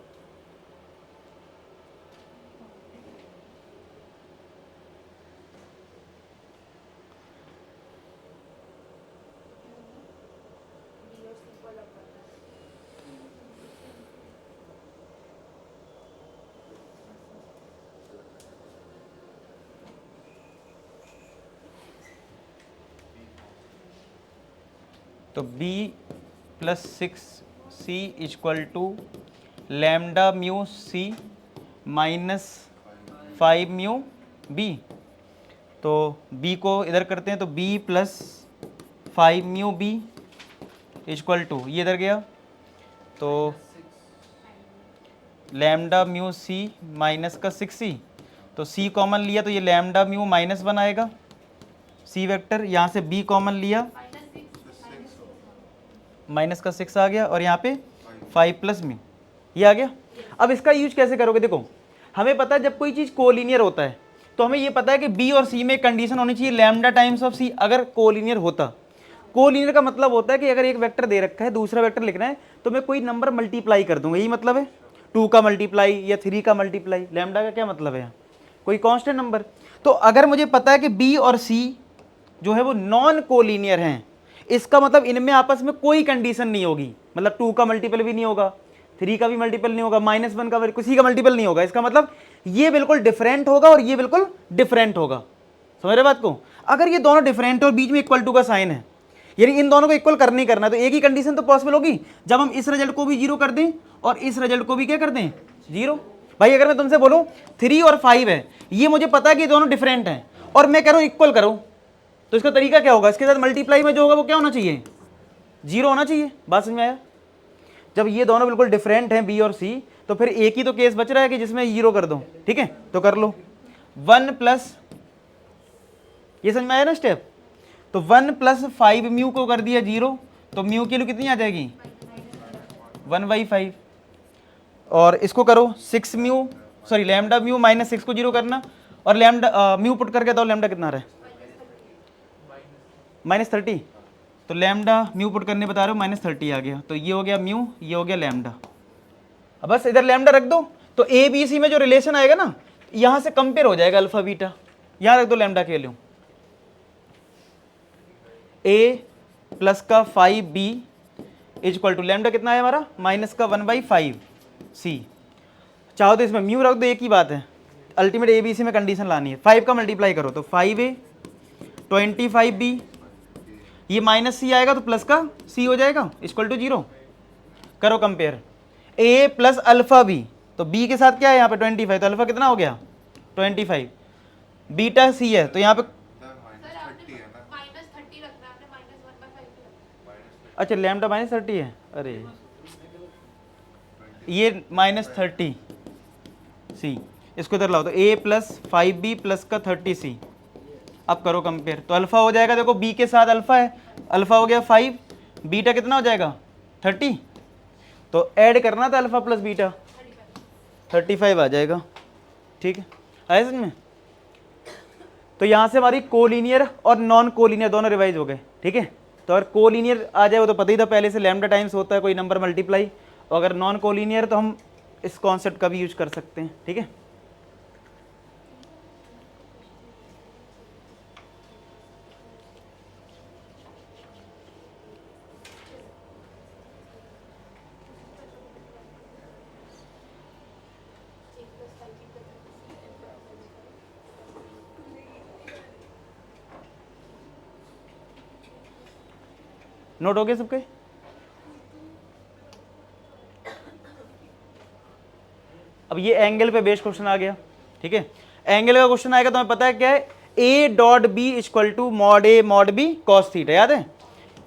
तो b plus 6c equal to lambda mu c minus 5 mu b। तो b को इधर करते हैं, तो b plus 5 mu b equal to, ये इधर गया तो लैम्डा म्यू c माइनस का 6c, तो c कॉमन लिया तो ये लैम्डा म्यू माइनस 1 आएगा c वेक्टर, यहाँ से b कॉमन लिया माइनस का 6 आ गया, और यहाँ पे 5 प्लस म्यू ये आ गया। अब इसका यूज कैसे करोगे, देखो हमें पता है जब कोई चीज़ कोलिनियर होता है तो हमें ये पता है कि बी और सी में कंडीशन होनी चाहिए लैम्डा टाइम्स ऑफ सी, अगर कोलिनियर होता। कोलिनियर का मतलब होता है कि अगर एक वेक्टर दे रखा है, दूसरा वेक्टर लिखना है, तो मैं कोई नंबर मल्टीप्लाई कर दूंगा, यही मतलब है 2 का मल्टीप्लाई या 3 का मल्टीप्लाई। लैम्डा का क्या मतलब है, कोई कांस्टेंट नंबर। तो अगर मुझे पता है कि बी और सी जो है वो नॉन कोलिनियर हैं, इसका मतलब इनमें आपस में कोई कंडीशन नहीं होगी, मतलब 2 का मल्टीपल भी नहीं होगा, 3 का भी मल्टीपल नहीं होगा, -1 का किसी का मल्टीपल नहीं होगा। इसका मतलब ये बिल्कुल डिफरेंट होगा और ये बिल्कुल डिफरेंट होगा। समझ रहे बात को। अगर ये दोनों डिफरेंट और बीच में इक्वल टू का साइन है, यानी इन दोनों को इक्वल करना ही करना है, तो एक ही कंडीशन तो पॉसिबल होगी, जब हम इस रिजल्ट को भी 0 कर दें और इस रिजल्ट को भी क्या कर दें 0। भाई अगर मैं तुमसे बोलूं 3 और 5 है, ये मुझे पता है कि दोनों डिफरेंट हैं और मैं कह रहा हूं इक्वल करो, तो इसका तरीका क्या होगा, इसके साथ मल्टीप्लाई में जो होगा वो क्या होना चाहिए 0 होना चाहिए। बात समझ में आया। जब ये दोनों बिल्कुल डिफरेंट हैं बी और सी, तो फिर एक ही तो केस बच रहा है कि जिसमें 0 कर दो, ठीक है तो कर लो 1 प्लस, ये समझ में आया ना स्टेप। तो 1 प्लस 5 म्यू को कर दिया 0, तो म्यू की वैल्यू कितनी आ जाएगी 1/5, और इसको करो 6 mu, sorry lambda mu minus 6 को 0 करना, और लैम्डा म्यू पुट करके दो, लैम्डा कितना आ रहा है -30, तो लैम्डा म्यू पुट करने बता रहे हो -30 आ गया, तो ये हो गया म्यू, ये हो गया लैम्डा। अब बस इधर लैम्डा रख दो, तो ए बी सी में जो रिलेशन आएगा ना यहां से कंपेयर हो जाएगा अल्फा बीटा। यहां रख दो लैम्डा के वैल्यू, ए प्लस का 5b इक्वल टू लैम्डा कितना है हमारा -1/5 सी। चाहो तो इसमें म्यू रख दो, एक ही बात है, अल्टीमेट ए बी सी में कंडीशन लानी है। 5 का मल्टीप्लाई करो तो 5a 25b, ये माइनस सी आएगा तो प्लस का सी हो जाएगा इक्वल टू 0। करो compare, a plus alpha B, तो b के साथ क्या है यहाँ पे 25, तो अल्फा कितना हो गया 25, बीटा सी है तो यहाँ पे अच्छा लैम्डा -30 है, अरे ये -30 सी, इसको इधर लाओ, तो a प्लस 5b प्लस का 30c। अब करो कंपेयर, तो अल्फा हो जाएगा, देखो b के साथ अल्फा है, अल्फा हो गया 5, बीटा कितना हो जाएगा 30, तो ऐड करना था अल्फा प्लस बीटा 35 आ जाएगा। ठीक है, आया समझ में। तो यहाँ से हमारी कोलिनियर और नॉन कोलिनियर दोनों रिवाइज हो गए। ठीक है, तो अगर कोलिनियर आ जाए वो तो पता ही था पहले से, लैम्डा टाइम्स होता है कोई नंबर मल्टीप्लाई, और अगर नॉन कोलिनियर तो हम इस कॉन्सेप्ट का भी यूज कर सकते हैं। ठीक है, नोट हो गए सबके। अब ये एंगल पे बेस्ड क्वेश्चन आ गया, ठीक है। एंगल का क्वेश्चन आएगा तो हमें पता है क्या है, A dot B equal to mod A mod B cos theta, याद है।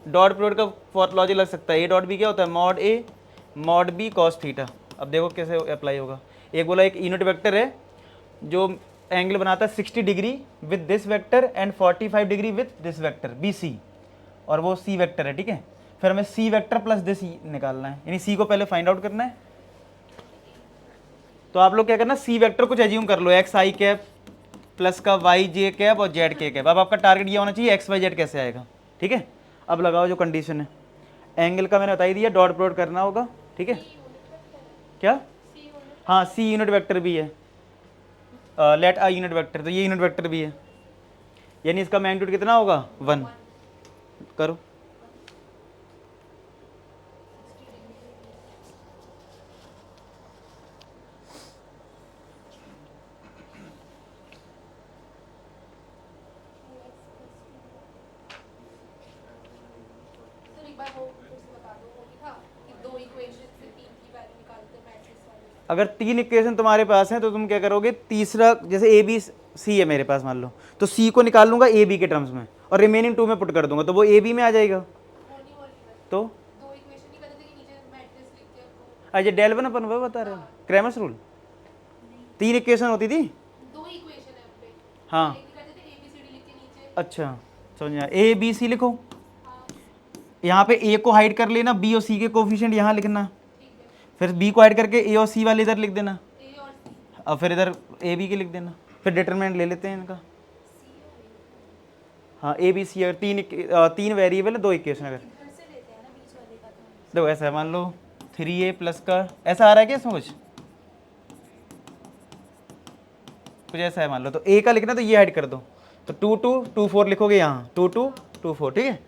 डॉट प्रोडक्ट का फॉर लॉजिक लग सकता है, ए डॉट बी क्या होता है, mod A mod B cos theta. अब देखो कैसे अप्लाई होगा। एक बोला एक यूनिट वेक्टर है जो एंगल बनाता है 60 degree with this vector and 45 degree with this vector B C, और वो सी वेक्टर है, ठीक है। फिर हमें सी वेक्टर प्लस दिस निकालना है, यानी सी को पहले फाइंड आउट करना है। तो आप लोग क्या करना, सी वेक्टर कुछ एज्यूम कर लो, एक्स आई कैप प्लस का वाई जे कैप और जेड के कैप। अब आपका टारगेट ये होना चाहिए एक्स वाई जेड कैसे आएगा, ठीक है। अब लगाओ जो कंडीशन है, एंगल का मैंने बता ही दिया, डॉट प्रोडक्ट करना होगा, ठीक है। क्या, हाँ सी यूनिट वेक्टर भी है, लेट आई यूनिट वेक्टर, तो ये यूनिट वेक्टर भी है, यानी इसका मैग्नीट्यूड कितना होगा 1। करो, अगर 3 इक्वेशन तुम्हारे पास हैं तो तुम क्या करोगे, तीसरा जैसे ए बी सी है मेरे पास मान लो, तो सी को निकाल लूंगा ए बी के टर्म्स में और रिमेनिंग 2 में पुट कर दूंगा, तो वो ए बी में आ जाएगा। तो अच्छा डेल वन अपन वो बता रहे हो, क्रैमर्स रूल। 3 इक्वेशन होती थी, हाँ अच्छा समझ गया, ए बी सी लिखो, यहाँ पे ए को हाइड कर लेना, बी और सी के कोफिशिएंट यहाँ लिखना, फिर बी को हाइड करके ए और सी वाले इधर लिख देना, और फिर इधर ए बी के लिख देना, फिर डिटरमिनेंट ले लेते हैं इनका। हाँ ए बी सी, अगर तीन वेरिएबल है 2 इक्वेशन, अगर देखो ऐसा है मान लो 3a प्लस का ऐसा आ रहा है क्या इसमें कुछ ऐसा है मान लो, तो a का लिखना तो ये हाइड कर दो, तो 2 2 2 4 लिखोगे यहाँ 2 2 2 4, ठीक है।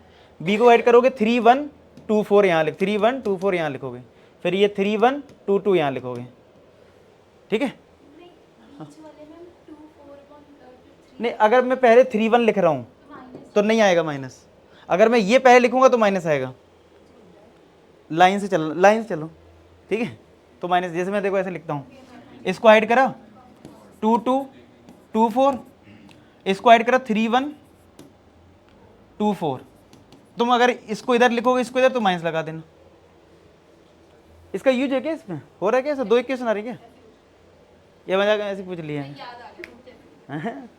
b को हाइड करोगे 3 1 2 4 यहाँ लिख 3 1 2 4 यहाँ लिखोगे, फिर ये 3 1 2 2 यहाँ लिखोगे, ठीक है। नहीं अगर मैं पहले 3 1 लिख रहा हूँ तो नहीं आएगा माइनस, अगर मैं ये पहले लिखूंगा तो माइनस आएगा। लाइन से चलो, लाइन से चलो, ठीक है। तो माइनस, जैसे मैं देखो ऐसे लिखता हूँ, इसको हाइड करा 2 2 2 4, इसको हाइड करा 3 1 2 4। तुम अगर इसको इधर लिखोगे इसको इधर तो माइनस लगा देना। इसका यूज है क्या, इसमें हो रहा है क्या, ऐसा 2 इक्वेशन आ रही है क्या, ये मजाक ऐसे पूछ लिया है।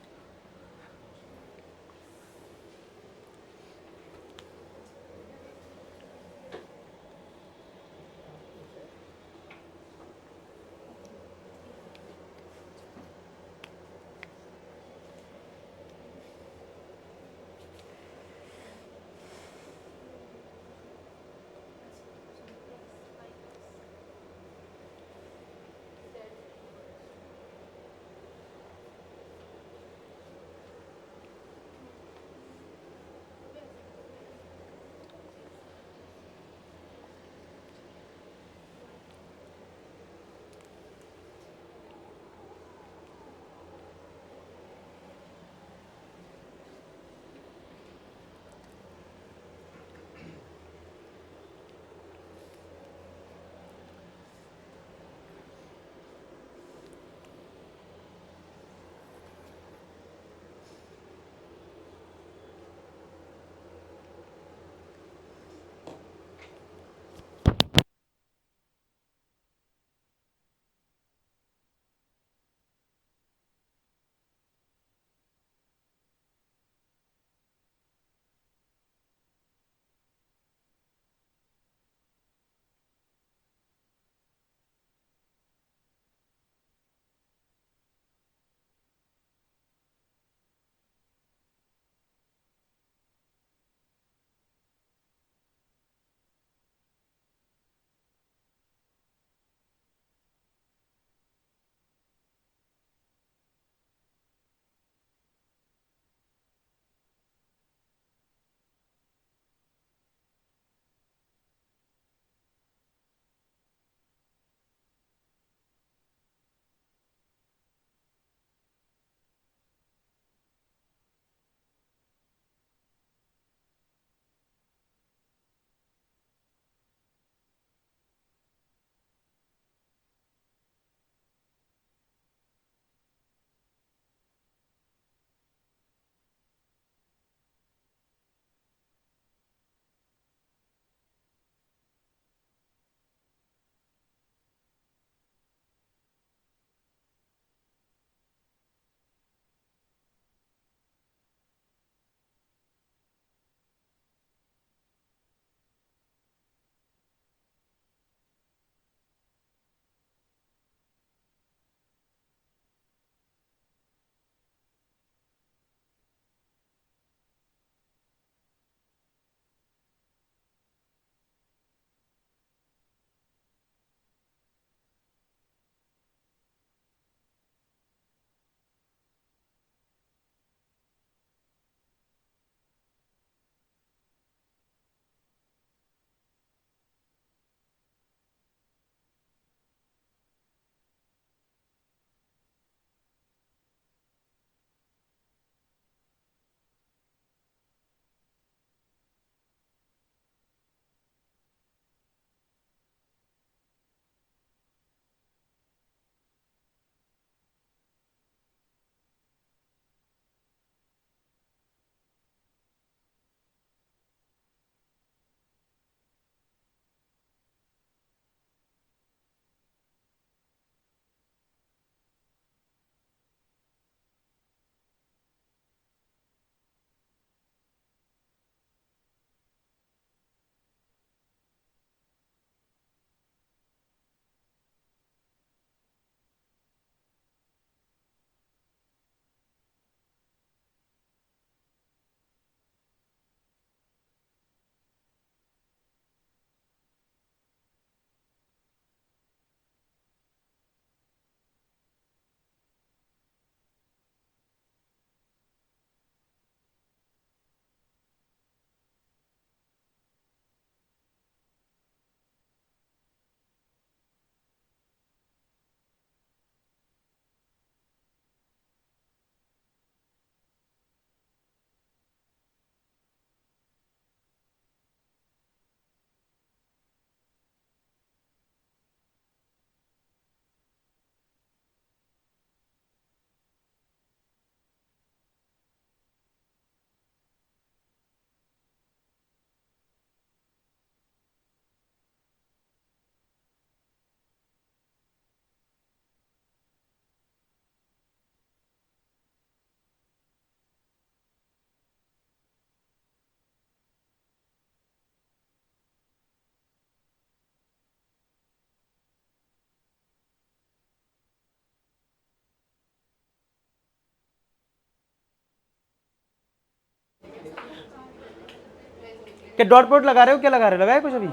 क्या डॉट प्रोडक्ट लगा रहे हो, क्या लगा रहे हो, लगाया कुछ अभी,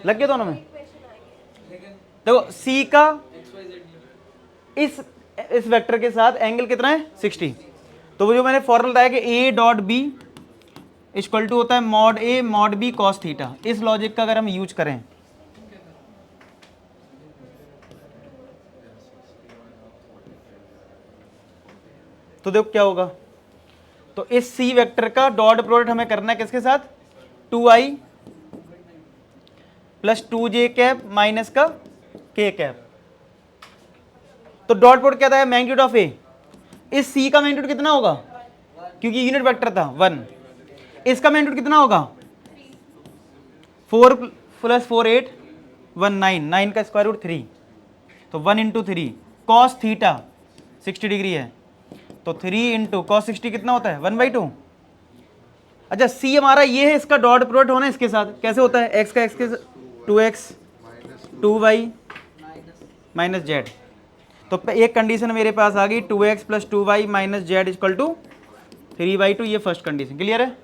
लग गया दोनों में। देखो सी का इस वेक्टर के साथ एंगल कितना है 60, तो वो जो मैंने फॉर्मूला बताया कि A dot B equal to होता है mod A mod B cos theta, इस लॉजिक का अगर हम यूज करें तो देखो क्या होगा। तो इस सी वेक्टर का डॉट प्रोडक्ट हमें करना है किसके साथ, 2i plus 2j cap minus का k कैप। तो डॉट प्रोडक्ट क्या था, मैग्नीट्यूड ऑफ ए, इस सी का मैग्नीट्यूड कितना होगा, क्योंकि यूनिट वेक्टर था 1, इसका मैग्नीट्यूड कितना होगा 4 प्लस 4 8 1 9, 9 का स्क्वायर रूट 3, तो 1 इंटू 3 कॉस थीटा 60 डिग्री है, तो 3 इंटू कॉस 60 कितना होता है 1/2। अच्छा सी हमारा ये है, इसका डॉट प्रोडक्ट होना है इसके साथ, कैसे होता है, एक्स का एक्स के 2x 2y माइनस जेड। तो एक कंडीशन मेरे पास आ गई 2x plus 2y minus Z equal to 3/2, ये फर्स्ट कंडीशन क्लियर है।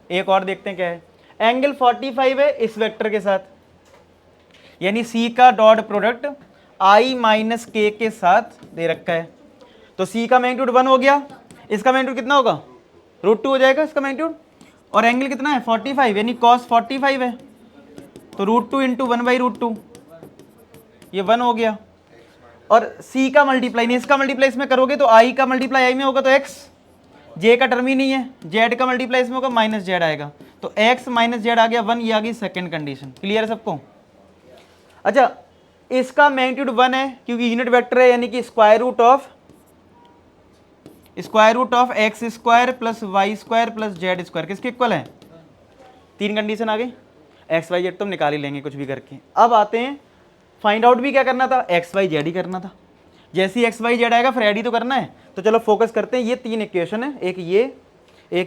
एक और देखते हैं क्या है, एंगल 45 है इस वेक्टर के साथ, यानी सी का डॉट प्रोडक्ट i माइनस के साथ दे रखा है, तो सी का मैग्नीट्यूड 1 हो गया, इसका मैग्नीट्यूड कितना होगा √2 हो जाएगा इसका मैग्नीट्यूड, और एंगल कितना है 45 यानी कॉस 45 है, तो √2 इंटू 1/√2 ये 1 हो गया, और c का मल्टीप्लाई नहीं, इसका मल्टीप्लाई इसमें करोगे तो i का मल्टीप्लाई i में होगा तो x, j का टर्म ही नहीं है, z का मल्टीप्लाई इसमें होगा माइनस जेड आएगा, तो x माइनस जेड आ गया 1, ये आ गई सेकंड कंडीशन। क्लियर है सबको। अच्छा इसका मैग्नीट्यूड 1 है क्योंकि यूनिट वेक्टर है, यानी कि square root of X square plus Y square plus Z square किसके इक्वल है, 3 कंडीशन आ गई, एक्स वाई जेड तो हम निकाल ही लेंगे कुछ भी करके। अब आते हैं फाइंड आउट भी क्या करना था, एक्स वाई जेड ही करना था, जैसे ही एक्स वाई जेड आएगा फिर ऐड ही तो करना है, तो चलो फोकस करते हैं, ये 3 इक्वेशन है, एक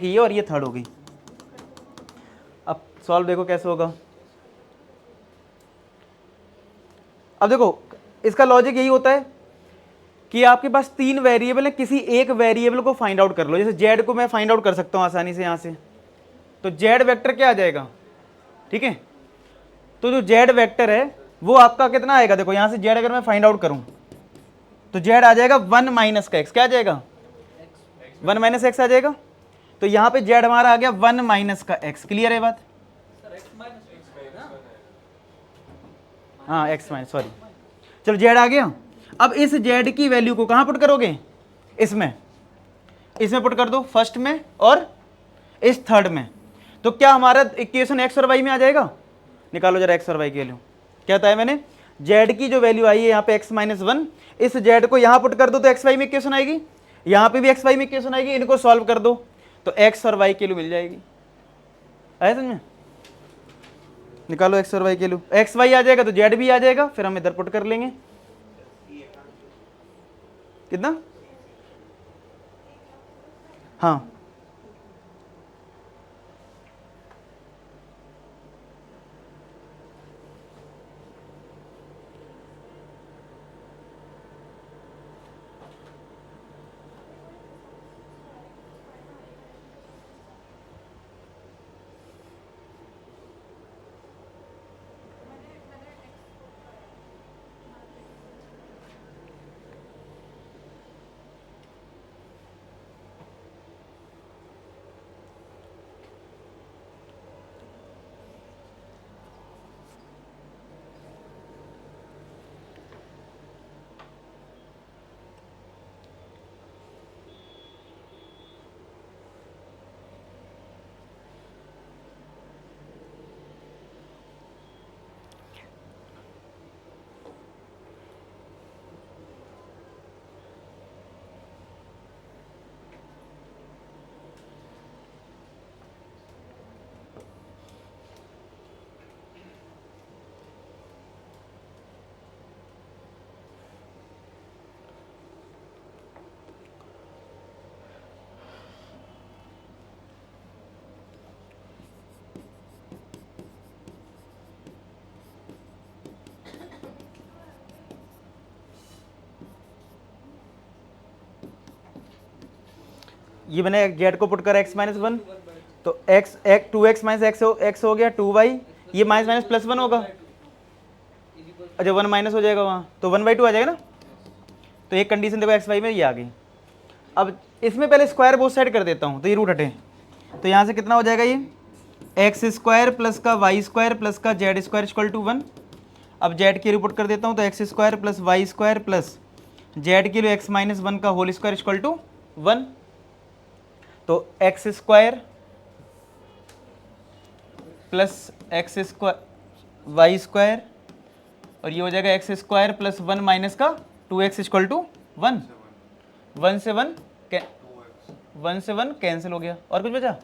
ये और ये थर्ड हो गई। अब सॉल्व देखो कैसे होगा। अब देखो इसका लॉजिक यही होता है कि आपके पास 3 वेरिएबल है, किसी एक वेरिएबल को फाइंड आउट कर लो, जैसे जेड को मैं फाइंड आउट कर सकता हूँ आसानी से यहाँ से, तो जेड वेक्टर क्या आ जाएगा, ठीक है, तो जो जेड वेक्टर है वो आपका कितना आएगा, देखो यहाँ से जेड अगर मैं फाइंड आउट करूँ तो जेड आ जाएगा 1 माइनस का एक्स, क्या आ जाएगा 1 माइनस एक्स आ जाएगा, तो यहाँ पे जेड हमारा आ गया 1 माइनस का एक्स। क्लियर है बात, हाँ एक्स माइनस, सॉरी, चलो जेड आ गया। अब इस जेड की वैल्यू को कहाँ पुट करोगे, इसमें पुट कर दो, फर्स्ट में और इस थर्ड में, तो क्या हमारा इक्वेशन एक्स और वाई में आ जाएगा, निकालो जरा एक्स और वाई की वैल्यू, क्या बताया मैंने, जेड की जो वैल्यू आई है यहाँ पे एक्स माइनस 1, इस जेड को यहाँ पुट कर दो तो एक्स वाई में इक्वेशन आएगी, यहाँ पे भी एक्स वाई में इक्वेशन आएगी, इनको सॉल्व कर दो तो एक्स और वाई की वैल्यू मिल जाएगी। आया समझ में, निकालो एक्स और वाई की वैल्यू, एक्स वाई आ जाएगा तो जेड भी आ जाएगा, फिर हम इधर पुट कर लेंगे, कितना, हाँ ये मैंने जेड को पुट कर एक्स माइनस 1, तो X to X minus X हो गया 2y, ये माइनस माइनस प्लस 1 होगा। अच्छा 1 माइनस हो जाएगा वहाँ, तो 1/2 आ जाएगा ना। तो एक कंडीशन देखो एक्स वाई में ये आ गई। अब इसमें पहले स्क्वायर बोथ साइड कर देता हूँ तो ये रूट हटे, तो यहाँ से कितना हो जाएगा ये एक्स स्क्वायर प्लस का वाई स्क्वायर प्लस का जेड स्क्वायर इक्वल टू 1। अब जेड की रिपोर्ट कर देता हूँ तो x square plus Y square plus Z के लिए एक्स माइनस 1 का होल स्क्वायर इक्वल टू 1। तो x square plus X square Y square और ये हो जाएगा एक्स स्क्वायर प्लस 1 माइनस का 2x इक्वल टू 1। 1 से 1 कैंसिल हो गया और कुछ बचा।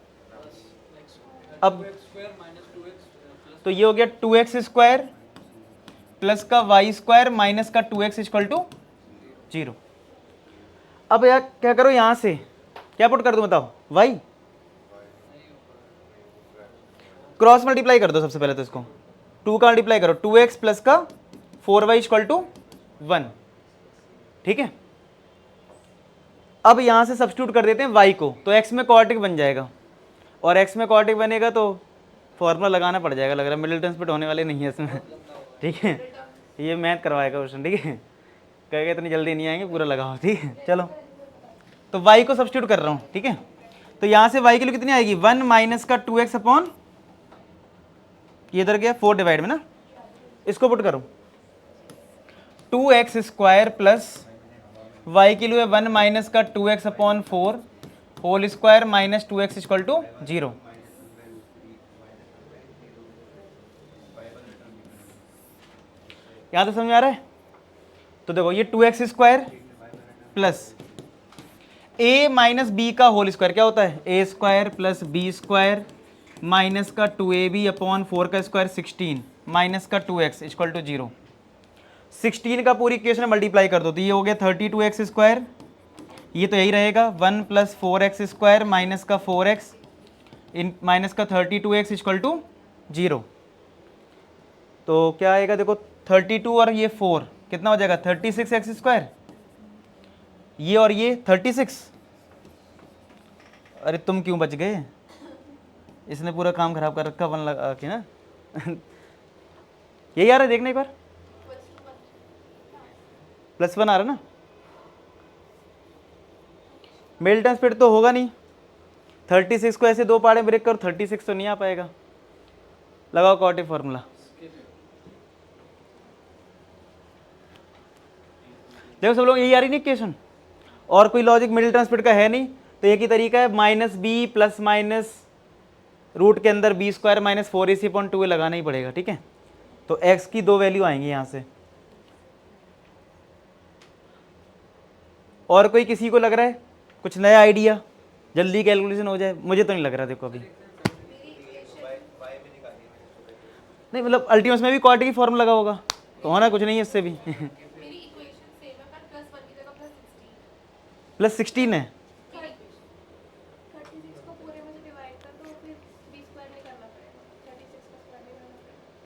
अब तो ये हो गया 2x स्क्वायर प्लस का वाई स्क्वायर माइनस का 2x इक्वल टू 0। अब यार क्या करो, यहां से क्या पुट कर दूं बताओ, y क्रॉस मल्टीप्लाई कर दो सबसे पहले तो इसको 2 का मल्टीप्लाई करो 2x प्लस का 4y इक्वल टू 1। ठीक है, अब यहां से सब्स्टिट्यूट कर देते हैं y को, तो x में क्वाड्रेटिक बन जाएगा और x में क्वाड्रेटिक बनेगा तो फॉर्मूला लगाना पड़ जाएगा, लग रहा है मिडिल टर्म्स पे होने वाले नहीं है इसमें। ठीक है, ये मैथ करवाएगा क्वेश्चन। ठीक है, कहेगा इतनी जल्दी नहीं आएंगे, पूरा लगाओ। ठीक है, चलो तो y को सब्स्टिट्यूट कर रहा हूँ। ठीक है, तो यहाँ से y के लिए कितनी आएगी 1 माइनस का 2x अपॉन ये इधर गया 4 डिवाइड में ना, इसको पुट करूँ 2x स्क्वायर प्लस y के लिए 1 माइनस का 2x upon 4 whole square minus 2x equal to 0। यहाँ तो समझ में आ रहा है। तो देखो ये 2x square plus a minus B का होल स्क्वायर क्या होता है a square plus B square minus का 2ab अपॉन 4 का स्क्वायर 16 माइनस का 2x इक्वल टू 0। 16 का पूरी इक्वेशन में मल्टीप्लाई कर दो तो ये हो गया 32x स्क्वायर, ये तो यही रहेगा 1 प्लस 4x स्क्वायर माइनस का 4x इन माइनस का 32x इक्वल टू 0। तो क्या आएगा देखो 32 और ये 4 कितना हो जाएगा 36x स्क्वायर, ये और ये 36। अरे तुम क्यों बच गए, इसने पूरा काम खराब कर रखा 1 लगा के ना। यही आ रहा है देखना एक बार, +1 आ रहा है ना। मिडिल टर्म स्प्लिट तो होगा नहीं, 36 को ऐसे 2 पार्ट में ब्रेक करो 36 तो नहीं आ पाएगा, लगाओ क्वाड्रेटिक फॉर्मूला। देखो सब लोग यही आ रही नहीं इक्वेशन, और कोई लॉजिक मिडिल टर्म स्प्लिट का है नहीं, तो एक ही तरीका है minus B plus minus root के अंदर B square minus 4ac upon 2a लगाना ही पड़ेगा। ठीक है, तो x की 2 वैल्यू आएंगी यहाँ से। और कोई किसी को लग रहा है कुछ नया आइडिया, जल्दी कैलकुलेशन हो जाए, मुझे तो नहीं लग रहा। देखो अभी नहीं, मतलब अल्टीमेट में भी क्वाड्रेटिक फॉर्मूला लगा होगा तो होना कुछ नहीं है इससे भी। +16 है,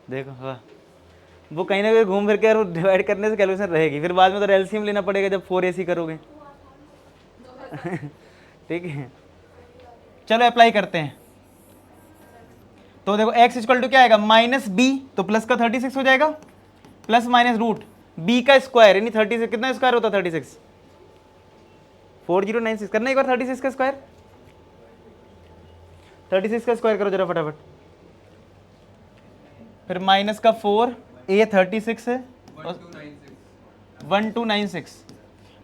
देखो वाह, वो कहीं ना कहीं घूम फिर के और डिवाइड करने से कैलकुलेशन रहेगी, फिर बाद में तो एलसीएम लेना पड़ेगा जब 4ac करोगे। ठीक है, चलो अप्लाई करते हैं। तो देखो x इक्वल टू क्या आएगा माइनस बी, तो प्लस का 36 हो जाएगा प्लस माइनस रूट b का स्क्वायर यानी 36, कितना स्क्वायर होता है 36 4096 करना एक बार 36 का स्क्वायर, 36 का स्क्वायर करो जरा फटाफट, फिर माइनस का 4 a 36 है 1296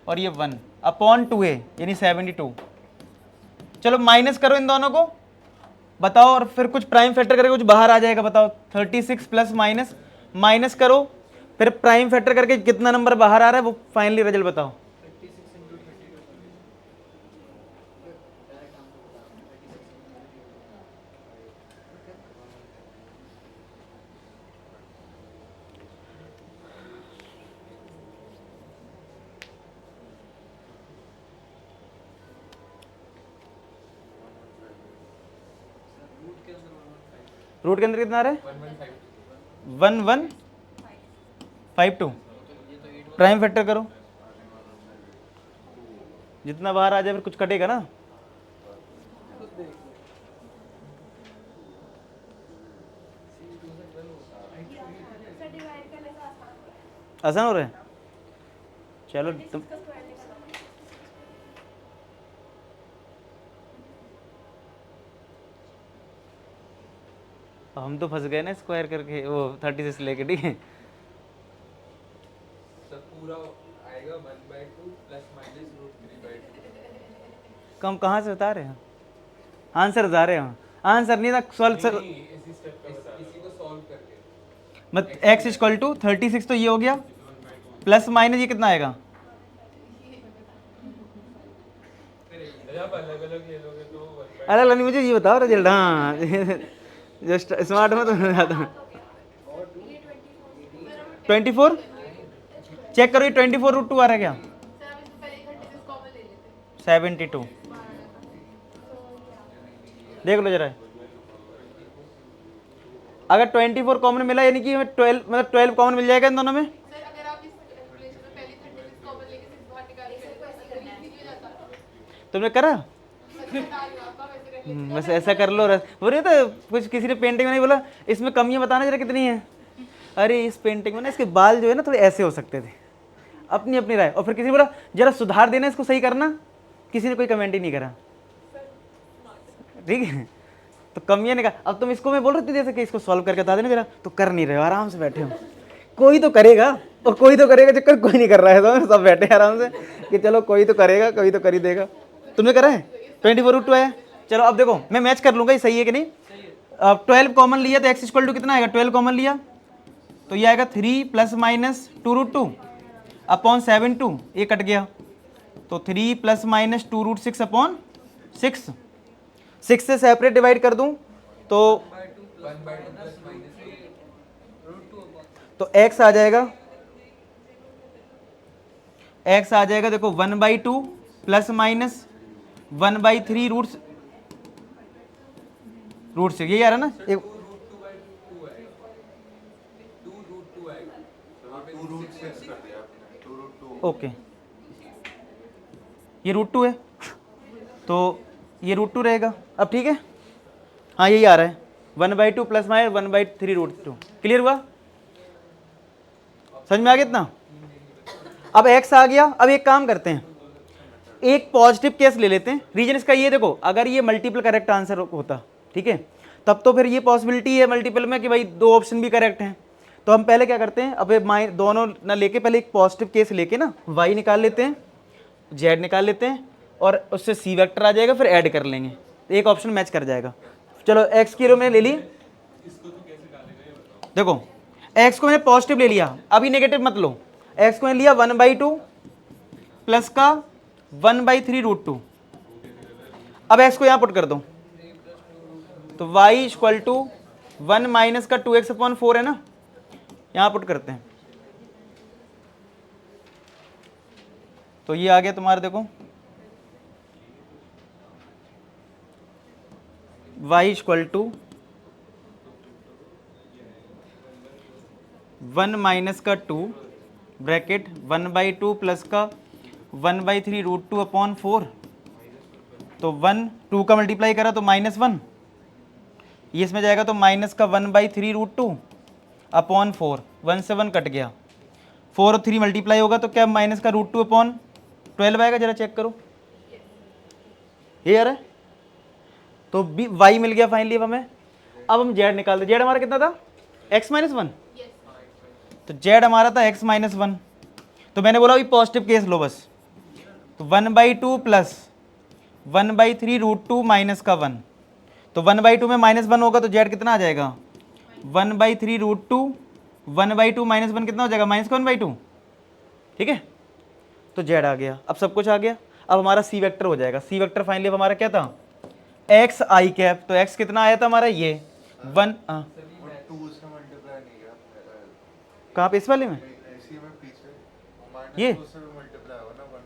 और ये 1 अपॉन 2a यानी 72। चलो माइनस करो इन दोनों को, बताओ, और फिर कुछ प्राइम फैक्टर करके कुछ बाहर आ जाएगा, बताओ 36 प्लस माइनस माइनस करो, फिर प्राइम फैक्टर करके कितना नंबर बाहर आ रहा है वो फाइनली रिजल्ट बताओ। रूट के अंदर कितना आ रहा है 1152। प्राइम फैक्टर करो, जितना बाहर आ जाए फिर कुछ कटेगा ना। आसान हो रहा है। चलो तुम हम तो फंस गए ना स्क्वायर करके, वो 36 लेके, ठीक है। सर पूरा आएगा 1/2 प्लस माइनस √3/2। कम कहाँ से बता रहे हैं, आंसर बता रहे हैं, आंसर नहीं था सॉल्व सर। इसी स्टेप का बता इसी को सॉल्व करके मत x इक्वल टू 36 तो ये हो गया, प्लस माइनस ये कितना आएगा, जब अलग अलग ले लोगे तो 1/2 अलग अलग मुझे ये बताओ रिजल्ट। हाँ जस्ट स्मार्ट में तो ज़्यादा 24 चेक करो, ये 24√2 आ रहा है क्या, 72 देख लो जरा। अगर 24 कॉमन मिला यानी कि हमें 12 मतलब 12 कॉमन मिल जाएगा इन दोनों में। तुमने करा बस ऐसा कर लो। बोल रहे तो कुछ किसी ने पेंटिंग में नहीं बोला इसमें कमियां बताना जरा कितनी है। अरे इस पेंटिंग में ना इसके बाल जो है ना थोड़े ऐसे हो सकते थे, अपनी अपनी राय। और फिर किसी ने बोला जरा सुधार देना इसको सही करना, किसी ने कोई कमेंट ही नहीं करा, ठीक है। तो कमियां निकाल। अब तुम इसको मैं बोल रही थी जैसे कि इसको सॉल्व करके बता देना जरा, तो कर नहीं रहे हो, आराम से बैठे हो। कोई तो करेगा और कोई तो करेगा, चक्कर कोई नहीं कर रहा है, तो सब बैठे आराम से कि चलो कोई तो करेगा, कोई तो कर ही देगा। तुमने करा है 24√2 है। चलो अब देखो मैं मैच कर लूंगा ये सही है कि नहीं। अब 12 कॉमन लिया तो x इक्वल टू कितना आएगा, 12 कॉमन लिया तो ये आएगा 3 प्लस माइनस 2√2 अपॉन 7/2, ये कट गया तो 3 प्लस माइनस 2√6 अपॉन 6। 6 से सेपरेट डिवाइड कर दूं तो 1/2 प्लस माइनस तो x आ जाएगा, x आ जाएगा देखो 1/2 प्लस माइनस 1/3 रूट से, यही आ रहा ना एक 2√2 आएगा 2√6 कर दिया आपने 2√2 ओके। ये √2 है तो ये √2 रहेगा। अब ठीक है, हाँ यही आ रहा है 1/2 प्लस माइनस 1/3√2। क्लियर हुआ, समझ में आ गया इतना। अब x आ गया। अब एक काम करते हैं, एक पॉजिटिव केस ले लेते हैं। रीजन इसका ये देखो, अगर ये मल्टीपल करेक्ट आंसर होता, ठीक है, तब तो फिर ये पॉसिबिलिटी है मल्टीपल में कि भाई दो ऑप्शन भी करेक्ट हैं। तो हम पहले क्या करते हैं, अब दोनों ना लेके पहले एक पॉजिटिव केस लेके ना y निकाल लेते हैं, z निकाल लेते हैं और उससे c वेक्टर आ जाएगा, फिर ऐड कर लेंगे तो एक ऑप्शन मैच कर जाएगा। चलो x की रो मैंने ले ली, देखो x को मैंने पॉजिटिव ले लिया, अभी नेगेटिव मत लो। x को मैंने लिया 1/2 प्लस का 1/3√2। अब x को यहाँ पुट कर दो तो y इक्वल टू 1 माइनस का 2x अपॉन 4 है ना, यहाँ पुट करते हैं तो ये आ गया तुम्हारा देखो y इक्वल टू 1 माइनस का 2 ब्रैकेट 1/2 प्लस का 1/3√2 अपॉन 4। तो 1 2 का मल्टीप्लाई करा तो -1, ये इसमें जाएगा तो माइनस का 1/3√2 अपॉन 4। 1 से 1 कट गया, 4 और 3 मल्टीप्लाई होगा तो क्या माइनस का √2 अपॉन 12 आएगा, जरा चेक करो ये यार है। तो y मिल गया फाइनली अब हमें। अब हम z निकालते, z हमारा कितना था x-1, तो z हमारा था x-1। तो मैंने बोला अभी पॉजिटिव केस लो बस, तो 1/2 प्लस 1/3√2 माइनस का 1, तो 1/2 में -1 होगा तो z कितना आ जाएगा 1/3√2, 1/2 -1 कितना हो जाएगा -1/2, ठीक है। तो z आ गया, अब सब कुछ आ गया। अब हमारा c वेक्टर हो जाएगा। c वेक्टर फाइनली अब हमारा क्या था x i कैप, तो x कितना आया था हमारा ये 1 2 से मल्टीप्लाई नहीं किया कहाँ पे, इस वाले में ऐसे में पीछे ये? -2 से भी मल्टीप्लाई होगा ना 1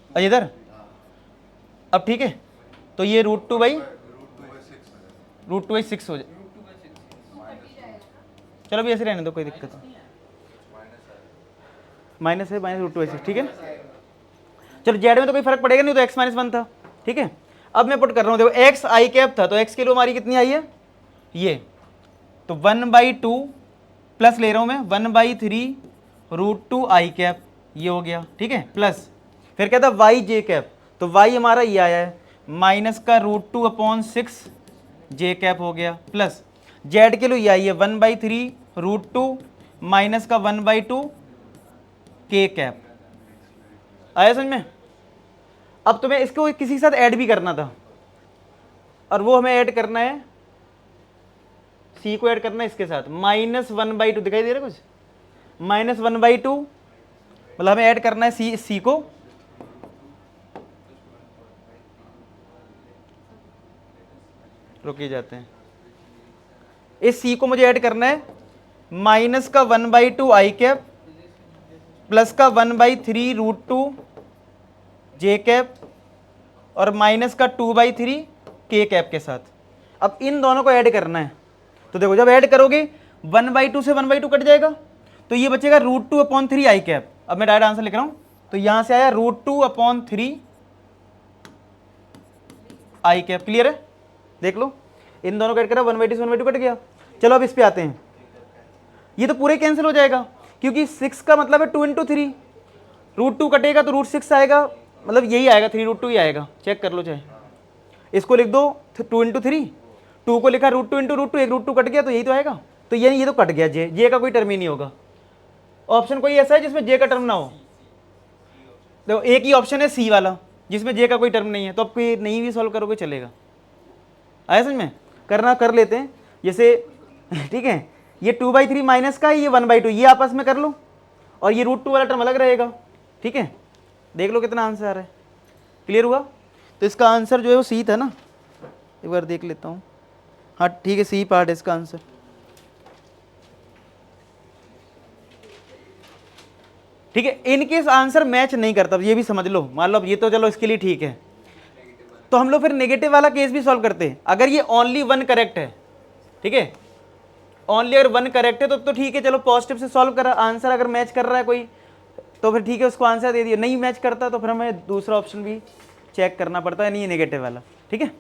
अच्छा इधर। अब ठीक है, तो ये √2/6 √2/6 हो जाए। चलो अभी ऐसे रहने दो, कोई दिक्कत नहीं, माइनस है -√2/6, ठीक है। चलो जेड में तो कोई फर्क पड़ेगा नहीं, तो x-1 था, ठीक है। अब मैं पुट कर रहा हूँ, देखो x i कैप था तो x के लिए हमारी कितनी आई है ये, तो 1/2 प्लस ले रहा हूँ मैं √2 आई कैप, ये हो गया, ठीक है, प्लस फिर कहता है वाई जे कैप, तो वाई हमारा ये आया है माइनस का √2/6 जे कैप हो गया, प्लस जेड के लिए ये आई है 1/3 √2 माइनस का 1/2 के कैप। आया समझ में? अब तुम्हें इसको किसी के साथ ऐड भी करना था, और वो हमें ऐड करना है, सी को ऐड करना है इसके साथ, -1/2 दिखाई दे रहा है कुछ, -1/2, मतलब हमें ऐड करना है सी को, रुके जाते हैं, इस सी को मुझे ऐड करना है माइनस का 1/2 आई कैप प्लस का 1/3 √2 जे कैप और माइनस का 2/3 के कैप के साथ। अब इन दोनों को ऐड करना है, तो देखो जब ऐड करोगे 1/2 से 1/2 कट जाएगा, तो ये बचेगा √2/3 आई कैप। अब मैं डायरेक्ट आंसर लिख रहा हूं, तो यहां से आया √2/3 आई कैप। क्लियर है? देख लो, इन दोनों को ऐड करा, 1/2 से 1/2 कट गया। चलो अब इस पे आते हैं, ये तो पूरे कैंसिल हो जाएगा, क्योंकि 6 का मतलब है 2 × 3, √2 कटेगा तो √6 आएगा, मतलब यही आएगा, 3√2 ही आएगा, चेक कर लो चाहे, इसको लिख दो 2 × 3, 2 को लिखा √2 × √2, एक √2 कट गया तो यही तो आएगा, तो ये तो कट गया, जे का कोई टर्म ही नहीं होगा। ऑप्शन कोई ऐसा है जिसमें जे का टर्म ना हो? देखो एक ही ऑप्शन है सी वाला जिसमें जे का कोई टर्म नहीं है, तो आप कोई नहीं भी सॉल्व करोगे चलेगा। आया समझ में? करना कर लेते हैं, जैसे ठीक है, ये 2/3 माइनस का है, ये 1/2, ये आपस में कर लो, और ये √2 वाला टर्म अलग रहेगा, ठीक है। देख लो कितना आंसर आ रहा है। क्लियर हुआ? तो इसका आंसर जो है वो सी था ना, एक बार देख लेता हूँ, हाँ ठीक है, सी पार्ट है इसका आंसर। ठीक है, इनकेस आंसर मैच नहीं करता, ये भी समझ लो, मान लो अब ये तो चलो इसके लिए ठीक है, तो हम लोग फिर नेगेटिव वाला केस भी सॉल्व करते हैं। अगर ये ओनली 1 करेक्ट है, ठीक है, ओनली अगर 1 करेक्ट है तो ठीक है, चलो पॉजिटिव से सॉल्व करा, आंसर अगर मैच कर रहा है कोई तो फिर ठीक है, उसको आंसर दे दिया। नहीं मैच करता तो फिर हमें दूसरा ऑप्शन भी चेक करना पड़ता है, नहीं ये नेगेटिव वाला, ठीक है।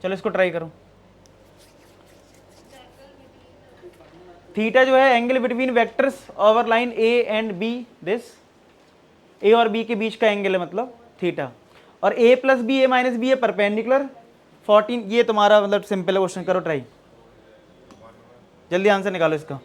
चलो इसको ट्राई करो। थीटा जो है angle between vectors over line A and B, this A और बी के बीच का एंगल है मतलब थीटा, और a + b a - b है परपेंडिकुलर 14, ये तुम्हारा मतलब सिंपल है क्वेश्चन, करो ट्राई, जल्दी आंसर निकालो इसका।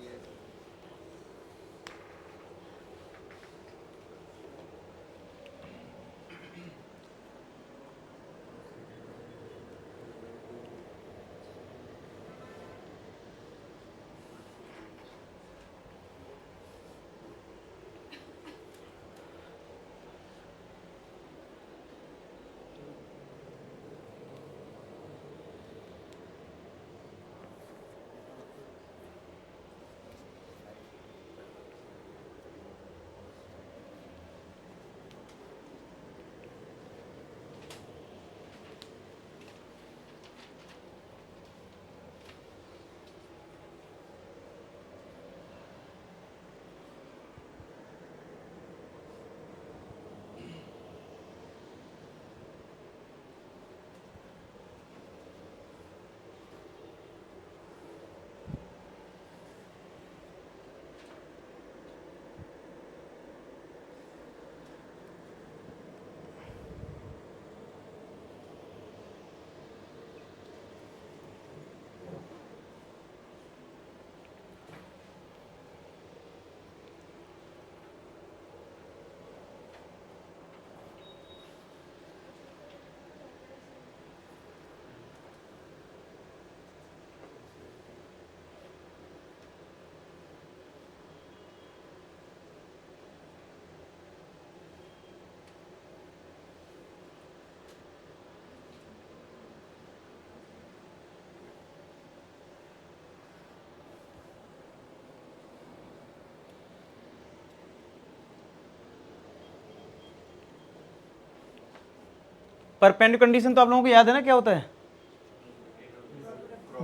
परपेंडिकुलर कंडीशन तो आप लोगों को याद है ना, क्या होता है,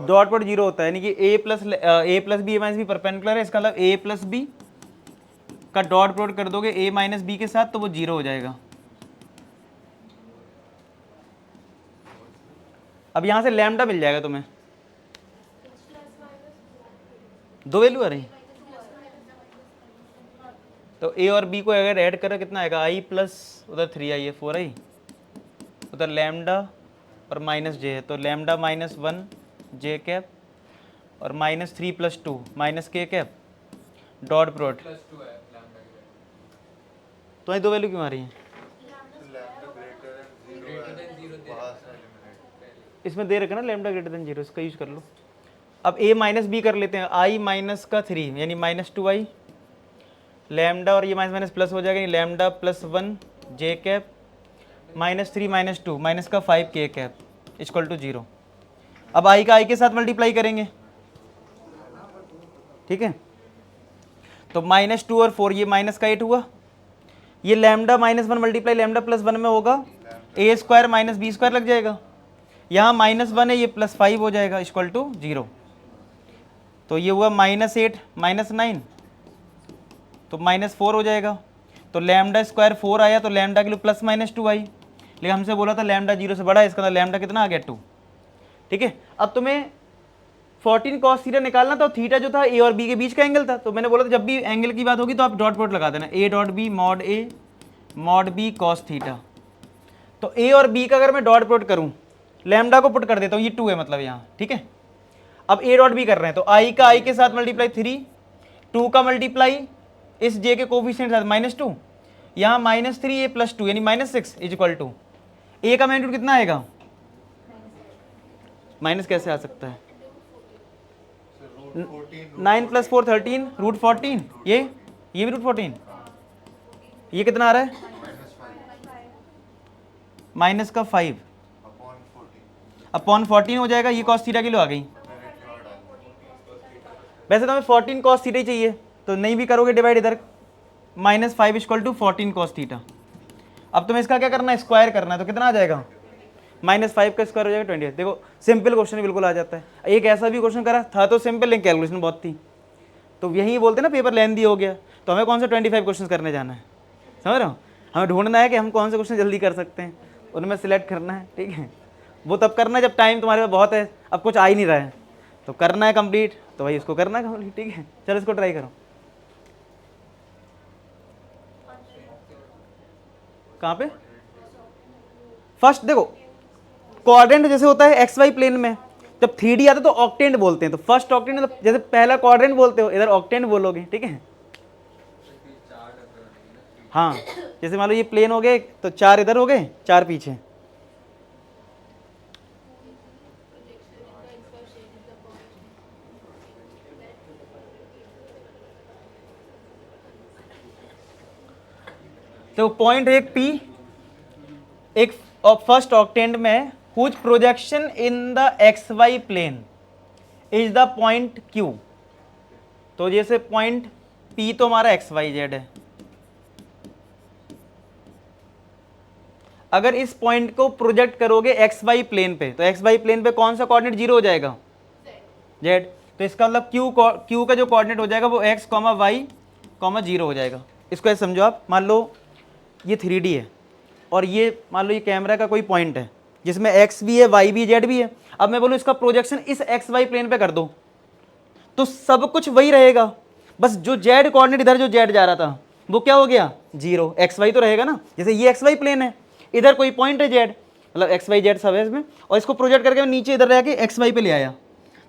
डॉट पर 0 होता है, यानी कि a + b a - b perpendicular है, इसका मतलब a + b का डॉट प्रोडक्ट कर दोगे a - b के साथ तो वो 0 हो जाएगा। अब यहां से लैम्डा मिल जाएगा तुम्हें, दो वैल्यू आ रही, तो ए और बी को अगर ऐड करें कितना आएगा, आई प्लस उधर 3i है 4i, उधर लैम्डा और माइनस जे है, तो लैम्डा माइनस 1 जे कैप और माइनस 3 प्लस 2 माइनस के कैप डॉट प्रोडक्ट। तो ये दो वैल्यू क्यों आ रही हैं? लैम्डा ग्रेटर देन 0 वहाँ से एलिमिनेट। इसमें दे रखा ना लैम्डा ग्रेटर देन 0, इसका यूज कर लो। अब a माइनस बी कर लेते हैं, i माइनस का 3 यानी माइनस 2i, लैम्डा और ये माइनस माइनस प्लस हो जाएगा, यानी लैम्डा प्लस 1 जे कैप माइनस 3 माइनस 2 माइनस का 5 के कैप इक्वल टू 0। अब i का i के साथ मल्टीप्लाई करेंगे, ठीक है, तो माइनस 2 और 4 ये माइनस का 8 हुआ, ये lambda minus 1 multiply lambda plus 1 में होगा a square minus B square लग जाएगा, यहाँ माइनस 1 है, ये प्लस 5 हो जाएगा इक्वल टू 0। तो ये हुआ माइनस 8 माइनस 9 तो माइनस 4 हो जाएगा, तो लैम्डा स्क्वायर 4 आया, तो लैम्डा के लिए प्लस माइनस 2 आई, लेकिन हमसे बोला था लैम्डा 0 से बड़ा है, इसका मतलब लैम्डा कितना आ गया 2, ठीक है। अब तुम्हें 14 cos थीटा निकालना था, थीटा जो था ए और बी के बीच का एंगल था, तो मैंने बोला था जब भी एंगल की बात होगी तो आप डॉट प्रोडक्ट लगा देना, A dot B mod B cos theta. तो ए और बी का अगर मैं डॉट प्रोडक्ट करूं, लैम्डा को पुट कर देता हूं, ये 2 है मतलब यहाँ, ठीक है। अब ए डॉट बी कर रहे हैं, तो आई का आई के साथ मल्टीप्लाई 3, 2 का मल्टीप्लाई इस जे के कोफिशिएंट के साथ माइनस 2, यहाँ माइनस 3 ए प्लस 2 यानी माइनस 6 इज इक्वल टू ए का मैग्नीट्यूड कितना आएगा, माइनस कैसे आ सकता है, 9 प्लस 4 13 रूट 14, ये भी रूट 14, ये कितना आ रहा है माइनस का 5 अपॉन 14 हो जाएगा, ये कॉस थीटा किलो आ गई। वैसे तो हमें 14 कॉस थीटा ही चाहिए, तो नहीं भी करोगे डिवाइड इधर, minus 5 equal to 14 cos theta. अब तुम्हें इसका क्या करना है, स्क्वायर करना है, तो कितना आ जाएगा माइनस 5 का स्क्वायर हो जाएगा 28। देखो सिंपल क्वेश्चन बिल्कुल आ जाता है। एक ऐसा भी क्वेश्चन करा था तो सिंपल, लेकिन कैलकुलेशन बहुत थी, तो यही बोलते ना पेपर लेंथी हो गया, तो हमें कौन से 25 क्वेश्चन करने जाना है, समझ रहे हो, हमें ढूंढना है कि हम कौन से क्वेश्चन जल्दी कर सकते हैं, उनमें सिलेक्ट करना है, ठीक है। वो तब करना है जब टाइम तुम्हारे पास बहुत है, अब कुछ आ ही नहीं रहा है, तो करना है कंप्लीट, तो भाई उसको करना है कंप्लीट, ठीक है। चलो इसको ट्राई करो, कहाँ पे फर्स्ट देखो, क्वाड्रेंट जैसे होता है एक्स वाई प्लेन में, जब 3D आता है तो ऑक्टेंट बोलते हैं, तो फर्स्ट ऑक्टेंट मतलब जैसे पहला क्वाड्रेंट बोलते हो, इधर ऑक्टेंट बोलोगे, ठीक है। हाँ, जैसे मान लो ये प्लेन हो गए, तो 4 इधर हो गए 4 पीछे, तो पॉइंट एक P, एक फर्स्ट ऑक्टेंट में whose projection in the X Y plane is the point Q। तो जैसे पॉइंट P तो हमारा एक्स वाई जेड है, अगर इस पॉइंट को प्रोजेक्ट करोगे एक्स वाई प्लेन पे, तो एक्स वाई प्लेन पे कौन सा कोऑर्डिनेट 0 हो जाएगा, जेड। तो इसका मतलब Q का जो कोऑर्डिनेट हो जाएगा वो x, y, 0 हो जाएगा। इसको ऐसे समझो आप, मान लो ये 3D है और ये मान लो ये कैमरा का कोई पॉइंट है जिसमें x भी है, y भी है, z भी है। अब मैं बोलूँ इसका प्रोजेक्शन इस एक्स वाई प्लेन पे कर दो, तो सब कुछ वही रहेगा, बस जो z कोऑर्डिनेट इधर जो z जा रहा था वो क्या हो गया 0, एक्स वाई तो रहेगा ना। जैसे ये एक्स वाई प्लेन है, इधर कोई पॉइंट है z, मतलब एक्स वाई जेड सब है इसमें, और इसको प्रोजेक्ट करके मैं नीचे इधर रह के एक्स वाई पे ले आया,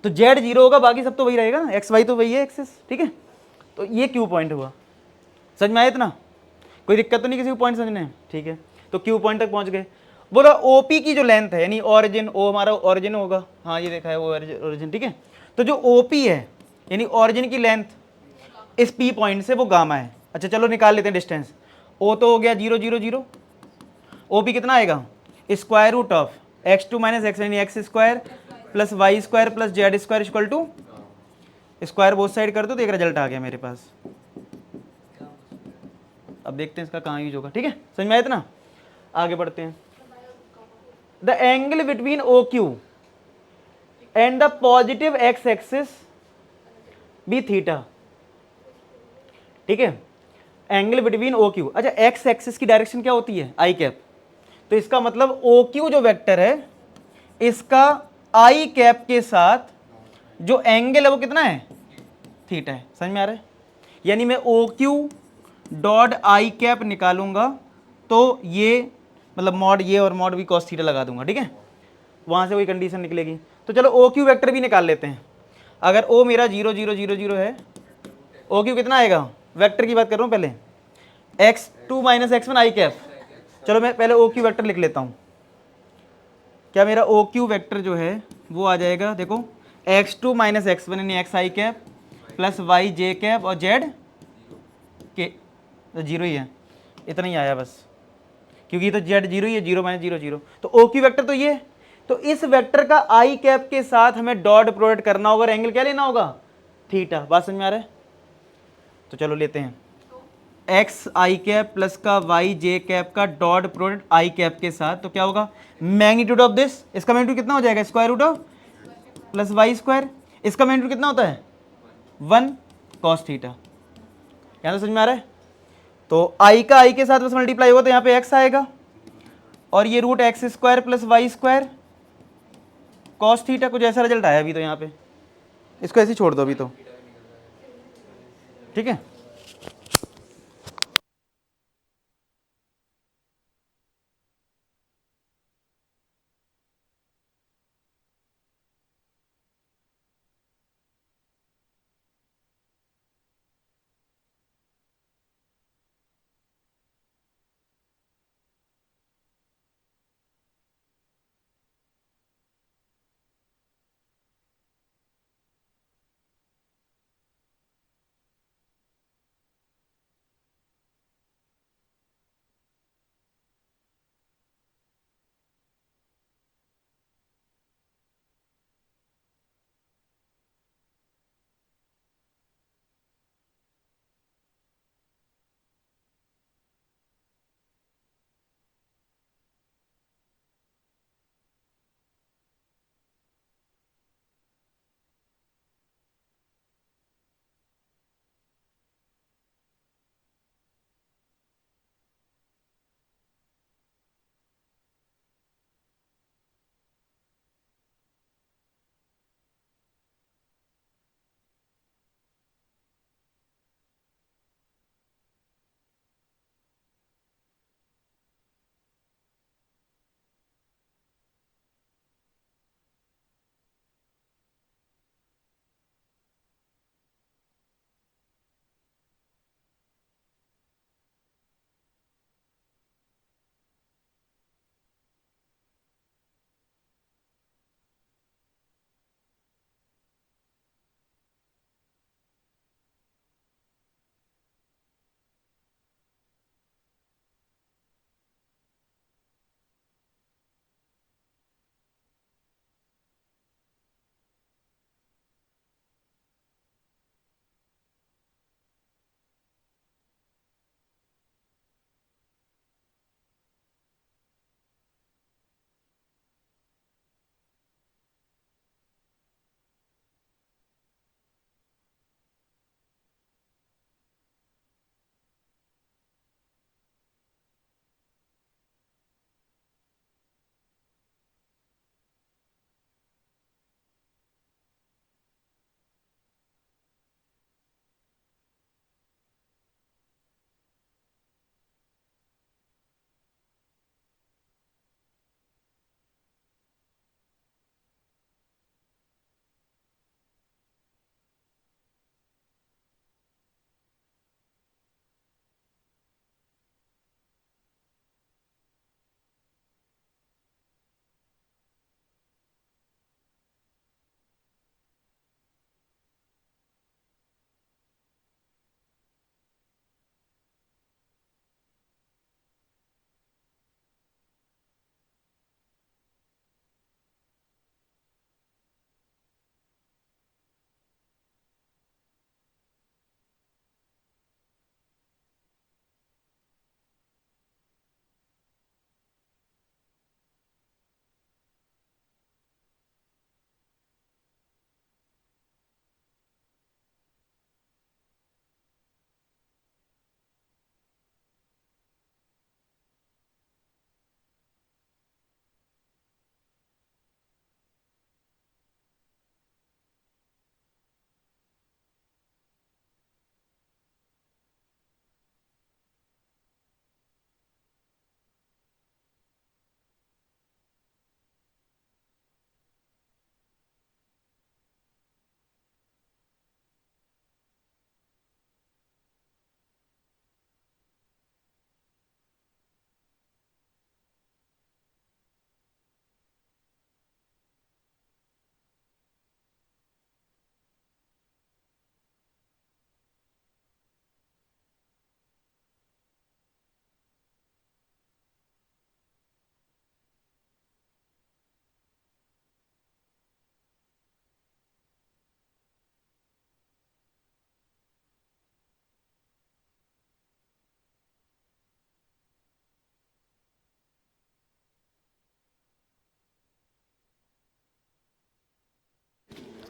तो z 0 होगा, बाकी सब तो वही रहेगा ना, एक्स वाई तो वही है एक्सिस, ठीक है। तो ये Q पॉइंट हुआ, समझ में आया इतना, कोई दिक्कत तो नहीं किसी को पॉइंट समझने में, ठीक है। तो Q पॉइंट तक पहुंच गए। बोला OP की जो लेंथ है, यानी ऑरिजिन, O हमारा ऑरिजिन होगा, हाँ ये देखा है वो ऑरिजिन, ठीक है। तो जो OP है यानी ऑरिजिन की लेंथ इस P पॉइंट से, वो गामा है। अच्छा चलो निकाल लेते हैं डिस्टेंस, O तो हो गया 0 0 0, OP कितना आएगा, square root of x2 minus x यानी x square plus Y square plus Z square equal to, square both side कर दो तो एक रिजल्ट आ गया मेरे पास। अब देखते हैं इसका कहाँ यूज होगा, ठीक है, समझ में आया इतना, आगे बढ़ते हैं। The angle between OQ and the positive X axis be theta, ठीक है। एंगल बिटवीन OQ, अच्छा एक्स एक्सिस की डायरेक्शन क्या होती है आई कैप, तो इसका मतलब OQ जो वेक्टर है इसका आई कैप के साथ जो एंगल है वो कितना है, थीटा है। समझ में आ रहा है, यानी मैं OQ डॉट आई कैप निकालूंगा तो ये मतलब मॉड ये और मॉड भी कॉस थीटा लगा दूंगा, ठीक है, वहाँ से वही कंडीशन निकलेगी। तो चलो ओ क्यू वेक्टर भी निकाल लेते हैं। अगर ओ मेरा 0 0 0 0 है, ओ क्यू कितना आएगा, वेक्टर की बात कर रहा हूँ पहले, x2 माइनस x1 आई कैप। चलो मैं पहले ओ क्यू वेक्टर लिख लेता हूँ। क्या मेरा ओ क्यू वेक्टर जो है वो आ जाएगा, देखो x2 माइनस x1 यानी x I cap plus Y J cap और जेड के, तो जीरो ही है, इतना ही आया बस, क्योंकि ये तो जेड जीरो ही है, 0 माइनस 0 0। तो ओ क्यू वेक्टर तो ये है। तो इस वेक्टर का आई कैप के साथ हमें डॉट प्रोडक्ट करना होगा और एंगल क्या लेना होगा, थीटा। बात समझ में आ रहा है? तो चलो लेते हैं एक्स आई कैप प्लस का वाई जे कैप का डॉट प्रोडक्ट आई कैप के साथ, तो क्या होगा, मैग्नीट्यूड ऑफ दिस, इसका मैग्नीट्यूड कितना हो जाएगा, square root of plus Y square, इसका मैग्नीट्यूड कितना होता है 1 कॉस थीटा। यहाँ तो समझ में आ रहा है? तो आई का आई के साथ बस मल्टीप्लाई होगा तो यहाँ पे एक्स आएगा और ये root X square plus Y square cos theta, कुछ ऐसा रिजल्ट आया अभी तो यहाँ पे, इसको ऐसे ही छोड़ दो अभी तो, ठीक है।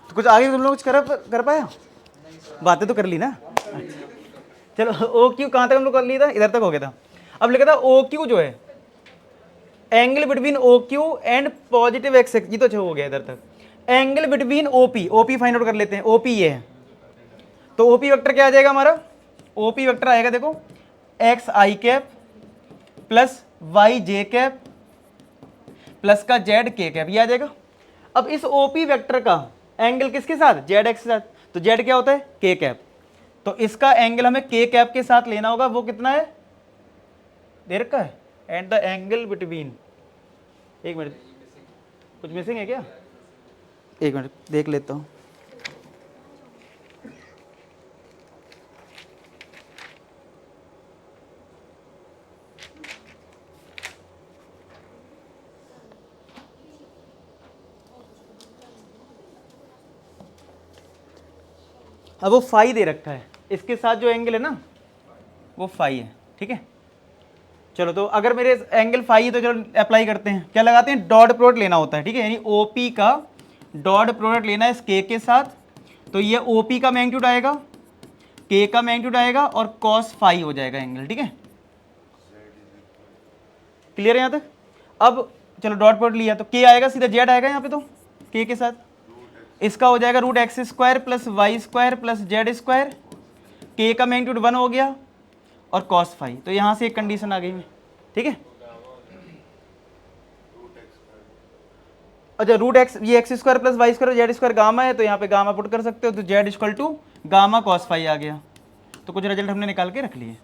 तो कुछ आगे तुम लोग कुछ कर पाया? बातें तो कर ली ना। चलो ओ क्यू कहाँ तक हम लोग कर लिया था? इधर तक हो गया था। अब लिखा था ओ क्यू जो है angle between O Q and positive X, ये तो अच्छा हो गया इधर तक। Angle between O P, O P find out कर लेते हैं। ओपी ये है, तो ओपी वेक्टर क्या आ जाएगा हमारा? ओपी वेक्टर आएगा देखो x I cap plus Y J cap plus का जेड के कैप, ये आ जाएगा। अब इस ओपी वेक्टर का एंगल किसके साथ? जेड एक्स के साथ, तो जेड क्या होता है? के कैप। तो इसका एंगल हमें के कैप के साथ लेना होगा, वो कितना है? दे रखा है। एंड द एंगल बिटवीन, एक मिनट कुछ मिसिंग है क्या? एक मिनट देख लेता हूँ। अब वो फाई दे रखा है, इसके साथ जो एंगल है ना वो फाई है, ठीक है। चलो तो अगर मेरे एंगल फाई है तो चलो अप्लाई करते हैं। क्या लगाते हैं? डॉट प्रोडक्ट लेना होता है, ठीक है। यानी ओपी का डॉट प्रोडक्ट लेना है इस के साथ। तो ये ओपी का मैग्नीट्यूड आएगा, के का मैग्नीट्यूड आएगा और कॉस फाई हो जाएगा एंगल, ठीक है। क्लियर है यहाँ तक? अब चलो डॉट प्रोडक्ट लिया तो के आएगा, सीधा जेड आएगा यहाँ पे, तो के साथ इसका हो जाएगा root X square plus Y square plus Z square. के का मैग्नीट्यूड 1 हो गया और कॉस फाई, तो यहाँ से एक कंडीशन आ गई में, ठीक है। अच्छा रूट एक्स, ये X square plus Y square Z square gamma है, तो यहाँ पे गामा पुट कर सकते हो, तो z equal to gamma cos phi आ गया। तो कुछ रिजल्ट हमने निकाल के रख लिए।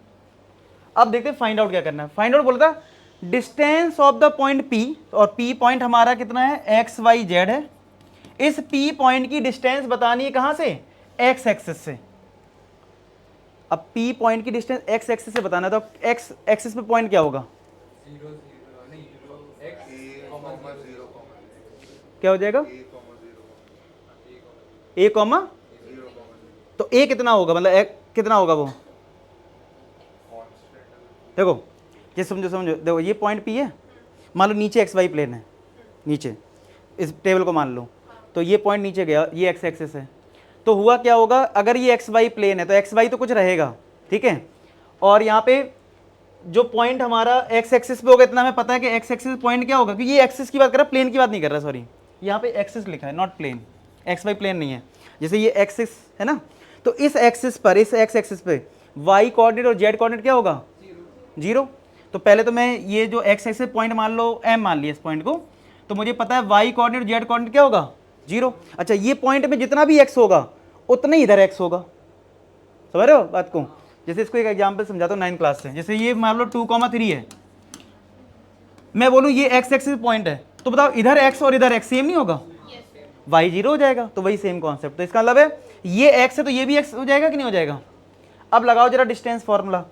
अब देखते हैं फाइंड आउट क्या करना है। फाइंड आउट बोलता distance of the point P, और पी पॉइंट हमारा कितना है? एक्स वाई जेड है। इस पी पॉइंट की डिस्टेंस बतानी है कहाँ से? एक्स एक्सिस से। अब पी पॉइंट की डिस्टेंस एक्स एक्सिस से बताना है, तो एक्स एक्सिस पे पॉइंट क्या होगा? क्या हो जाएगा? ए कॉमा, तो ए कितना होगा? मतलब ए कितना होगा वो? देखो ये समझो देखो, ये पॉइंट पी है, मान लो नीचे एक्स वाई प्लेन है, नीचे इस टेबल को मान लो, तो ये पॉइंट नीचे गया, ये एक्स एक्सिस है। तो हुआ क्या होगा? अगर ये एक्स वाई प्लेन है तो एक्स वाई तो कुछ रहेगा, ठीक है। और यहाँ पे जो पॉइंट हमारा एक्स एक्सिस पे होगा, इतना हमें पता है कि एक्स एक्सिस पॉइंट क्या होगा, क्योंकि ये एक्सिस की बात कर रहा है, प्लेन की बात नहीं कर रहा, सॉरी। यहाँ पे एक्सिस लिखा है, not plane. X Y plane नहीं है। जैसे ये एक्सिस है ना, तो इस एक्सिस पर, इस एक्स एक्सिस पे वाई कोऑर्डिनेट और जेड कोऑर्डिनेट क्या होगा? 0। तो पहले तो मैं ये जो एक्स एक्सिस पॉइंट मान लो एम मान लिया इस पॉइंट को, तो मुझे पता है वाई कोऑर्डिनेट जेड कोऑर्डिनेट क्या होगा? 0। अच्छा ये पॉइंट में जितना भी एक्स होगा उतना ही इधर एक्स होगा, समझ रहे हो बात को? जैसे इसको एक एग्जांपल समझाता हूँ 9th क्लास से। जैसे ये मान लो 2,3 है, मैं बोलूँ ये एक्स एक्सिस पॉइंट है, तो बताओ इधर एक्स और इधर एक्स सेम नहीं होगा? वाई 0 हो जाएगा, तो वही सेम कॉन्सेप्ट। तो इसका मतलब है ये एक्स है तो ये भी एक्स हो जाएगा कि नहीं हो जाएगा? अब लगाओ जरा डिस्टेंस फॉर्मूला,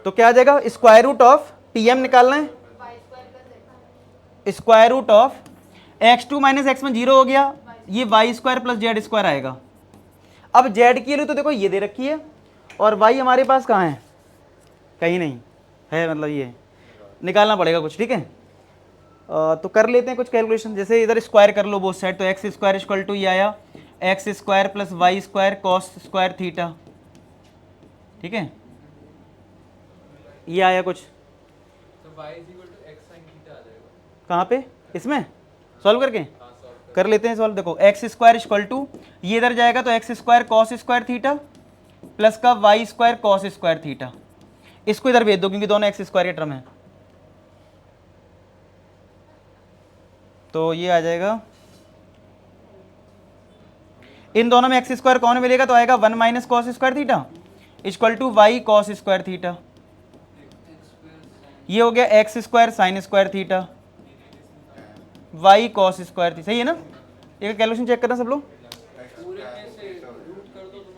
तो क्या आ जाएगा? Square root of P M निकालना है, square root of x2 minus X में 0 हो गया, ये Y square plus Z square आएगा। अब जेड के लिए तो देखो ये दे रखी है, और वाई हमारे पास कहाँ है? कहीं नहीं है, मतलब ये निकालना पड़ेगा कुछ, ठीक है। तो कर लेते हैं कुछ कैलकुलेशन। जैसे इधर स्क्वायर कर लो बोथ साइड, तो एक्स स्क्वायर इक्वल टू ये आया x square plus Y square cos square theta, ठीक है। ये आया कुछ, तो y इक्वल टू x sin थीटा आ जाएगा। कहाँ पे? इसमें सॉल्व करके कर लेते हैं सॉल्व। देखो एक्स स्क्वायर इक्वल टू ये इधर जाएगा तो x square cos square theta plus का Y square cos square theta, इसको इधर भेज दो क्योंकि दोनों एक्स स्क्वायर के टर्म है। तो ये आ जाएगा, इन दोनों में एक्स स्क्वायर कौन मिलेगा? तो आएगा 1 minus cos square theta equal to Y cos square theta. ये हो गया X square sine square theta Y cos square theta, सही है ना? एक कैलकुलेशन चेक करना सब लोग। पूरे में से रूट कर दो तो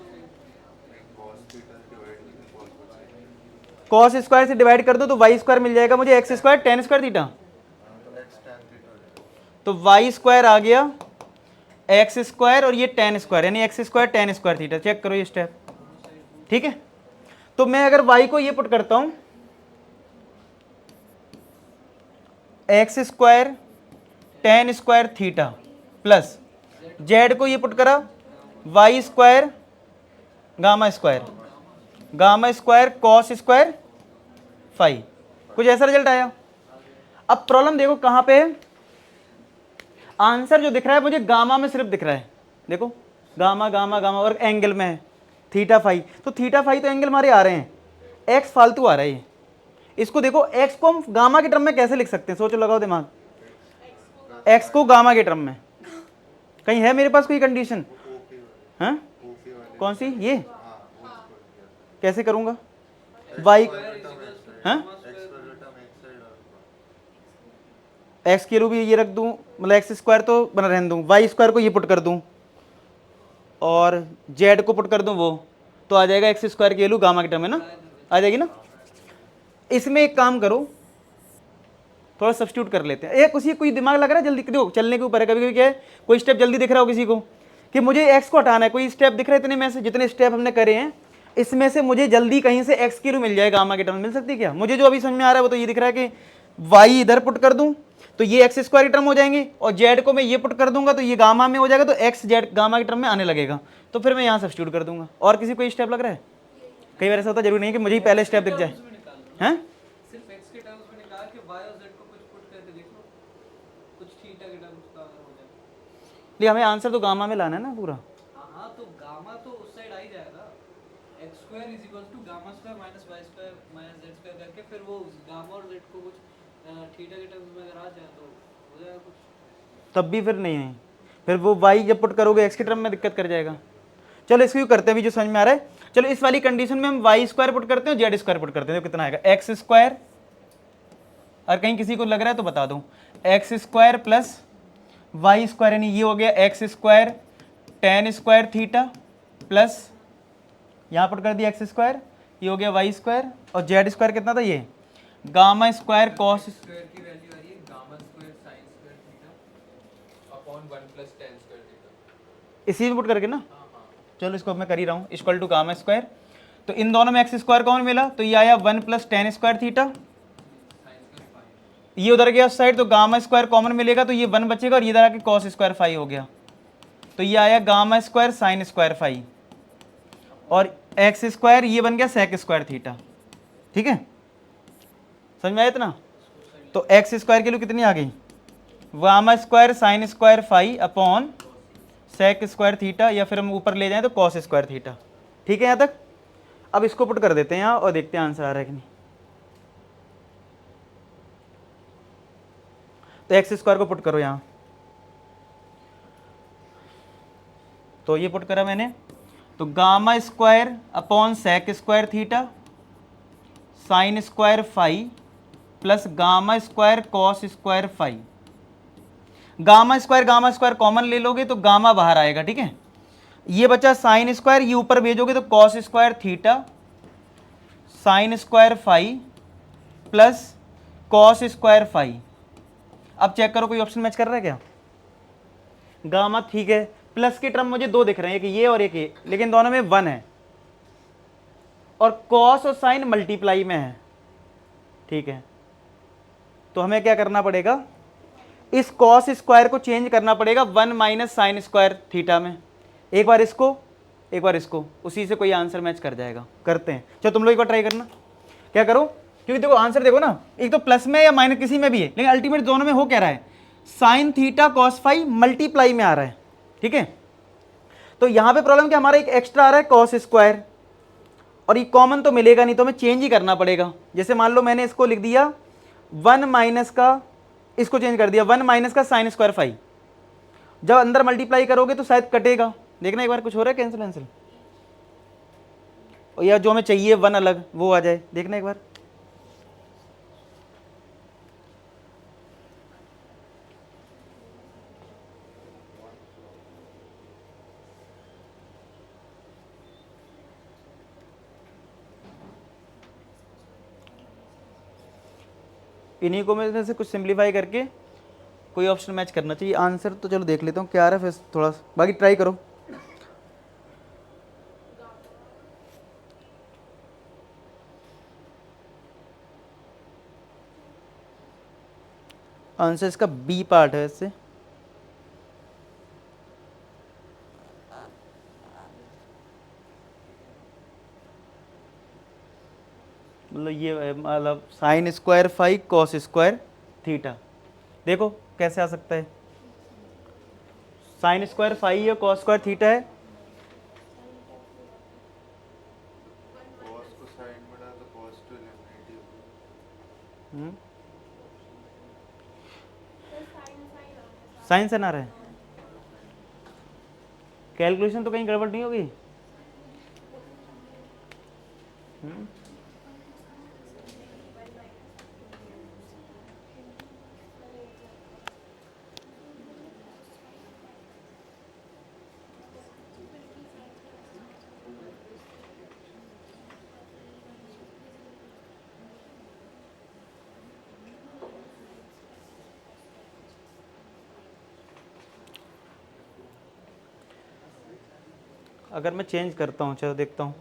कॉस स्क्वायर से डिवाइड कर दो तो वाई स्क्वायर मिल जाएगा मुझे, X square tan square theta, तो वाई स्क्वायर आ गया एक्स स्क्वायर और ये टेन स्क्वायर, यानी x square tan square theta. Check करो ये स्टेप, ठीक है। तो मैं अगर वाई को ये पुट करता हूं X square tan square theta plus Z को ये पुट करा Y square gamma square cos square phi. कुछ ऐसा रिजल्ट आया। अब प्रॉब्लम देखो कहां पे है, आंसर जो दिख रहा है मुझे गामा में सिर्फ दिख रहा है, देखो गामा गामा गामा और एंगल में है थीटा फाई, तो थीटा फाई तो एंगल हमारे आ रहे हैं, एक्स फालतू आ रहा है ये। इसको देखो एक्स को हम गामा के टर्म में कैसे लिख सकते हैं, सोचो लगाओ दिमाग, एक्स को गामा के टर्म में कहीं है मेरे पास कोई कंडीशन? हाँ कौन सी ये कैसे करूंगा वाई, हाँ एक्स के भी ये रख दूं, मतलब एक्स स्क्वायर तो बना रहने दूं, वाई स्क्वायर को ये पुट कर दूं और जेड को पुट कर दूं, वो तो आ जाएगा एक्स स्क्वायर की वैल्यू गामा के टर्म में ना, आ जाएगी ना। इसमें एक काम करो, थोड़ा सब्स्टिट्यूट कर लेते हैं। एक उसी कोई दिमाग लग रहा है जल्दी, देखो चलने के ऊपर है, कभी कभी क्या है कोई स्टेप जल्दी दिख रहा हो किसी को कि मुझे एक्स को हटाना है, कोई स्टेप दिख रहा है, इतने में से जितने स्टेप हमने करे हैं इसमें से मुझे जल्दी कहीं से एक्स की वैल्यू मिल जाए गामा के टर्म मिल सकती है क्या? मुझे जो अभी समझ में आ रहा है वो तो ये दिख रहा है कि वाई इधर पुट कर दूं तो ये एक्स स्क्वायर की टर्म हो जाएंगे और जेड को मैं ये पुट कर दूंगा तो ये गामा में हो जाएगा, तो एक्स जेड गामा की टर्म में आने लगेगा, तो फिर मैं यहाँ सब्स्टिट्यूट कर दूंगा। और किसी कोई स्टेप लग रहा है? कई बार ऐसा होता है, जरूरी नहीं है कि मुझे ही पहले स्टेप दिख जाए। हैं सिर्फ x के टर्म्स में निकाल के y और z को कुछ पुट करके देख लो, कुछ थीटा के टर्म्स का अगर हो जाए। नहीं, हमें आंसर तो गामा में लाना है ना पूरा। हाँ तो गामा तो उस साइड आ ही जाएगा, x square is equal to gamma square minus y square minus z square करके फिर वो गामा और z को कुछ थीटा के टर्म्स में अगर आ जाए तो हो जाएगा कुछ। तब भी फिर नहीं है, फिर वो वाई जब पुट करोगे एक्स के टर्म में दिक्कत कर जाएगा। चलो इसको करते हैं अभी जो समझ में आ रहा है। चलो इस वाली कंडीशन में हम वाई स्क्वायर पुट करते हैं, जेड स्क्वायर पुट करते हैं, तो कितना आएगा एक्स स्क्वायर, और कहीं किसी को लग रहा है तो बता दो, X square plus Y square, यानी ये हो गया X square tan square theta plus यहाँ पुट कर दिया एक्स स्क्वायर, ये हो गया वाई स्क्वायर, और जेड स्क्वायर कितना था ये गामा स्क्वायर कॉस स्क्वायर की वैल्यू आ रही है gamma square sin square theta upon 1 plus tan square theta, इसी में पुट करके ना। हाँ हाँ चलो इसको मैं कर ही रहा हूँ, इक्वल टू गामा स्क्वायर, तो इन दोनों में एक्स स्क्वायर कौन मिला, तो ये आया 1 plus tan square theta, sin square phi, ये उधर गया उस साइड तो गामा स्क्वायर कॉमन मिलेगा तो ये 1 बचेगा, और ये इधर आके कॉस स्क्वायर फाई हो गया, तो ये आया gamma square sine square phi, और एक्स स्क्वायर ये बन गया सेक स्क्वायर थीटा। ठीक है, समझ में आया इतना? तो एक्स स्क्वायर के लिए कितनी आ गई, gamma square sine square phi upon sec square theta, या फिर हम ऊपर ले जाएं तो कॉस स्क्वायर थीटा। ठीक है यहाँ तक? अब इसको पुट कर देते हैं यहाँ और देखते हैं आंसर आ रहा है कि नहीं। तो एक्स स्क्वायर को पुट करो यहाँ, तो ये पुट करा मैंने, तो gamma square upon sec square theta sine square phi plus gamma square cos square phi. Gamma square common ले लोगे तो गामा बाहर आएगा, ठीक है। ये बचा साइन स्क्वायर, ये ऊपर भेजोगे तो cos square theta sine square phi plus cos square phi. अब चेक करो कोई ऑप्शन मैच कर रहा है क्या? गामा ठीक है, प्लस के टर्म मुझे दो दिख रहे हैं, एक ये और एक ये, लेकिन दोनों में 1 है, और कॉस और साइन मल्टीप्लाई में है। ठीक है, तो हमें क्या करना पड़ेगा, इस कॉस स्क्वायर को चेंज करना पड़ेगा 1 माइनस साइन स्क्वायर थीटा में, एक बार इसको एक बार इसको, उसी से कोई आंसर मैच कर जाएगा। करते हैं, चलो तुम लोग एक बार ट्राई करना, क्या करो, क्योंकि देखो आंसर देखो ना, एक तो प्लस में या माइनस किसी में भी है, लेकिन अल्टीमेट दोनों में हो क्या रहा है, sine theta cos phi multiply में आ रहा है। ठीक है, तो यहां पे प्रॉब्लम क्या, हमारा एक एक्स्ट्रा आ रहा है कॉस स्क्वायर, और ये कॉमन तो मिलेगा नहीं, तो हमें चेंज ही करना पड़ेगा। जैसे मान लो मैंने इसको लिख दिया 1 माइनस का, इसको चेंज कर दिया 1 माइनस का साइन स्क्वायर फाई, जब अंदर मल्टीप्लाई करोगे तो शायद कटेगा, देखना एक बार कुछ हो रहा है कैंसिल कैंसिल, और या जो हमें चाहिए 1 अलग वो आ जाए, देखना एक बार। इन्हीं को मैं से कुछ सिंप्लीफाई करके कोई ऑप्शन मैच करना चाहिए। आंसर तो चलो देख लेता हूँ क्या आ रहा है, फिर थोड़ा बाकी ट्राई करो। आंसर इसका बी पार्ट है इससे। मतलब ये है, मतलब sine square phi cos square theta. देखो कैसे आ सकता है, साइन स्क्वायर फाई है कॉस स्क्वायर थीटा है, cos को साइन में डाला तो cos to eliminate होगा। हम्म, साइन से ना रहे, कैलकुलेशन तो कहीं गड़बड़ नहीं होगी। अगर मैं चेंज करता हूँ, चलो देखता हूँ,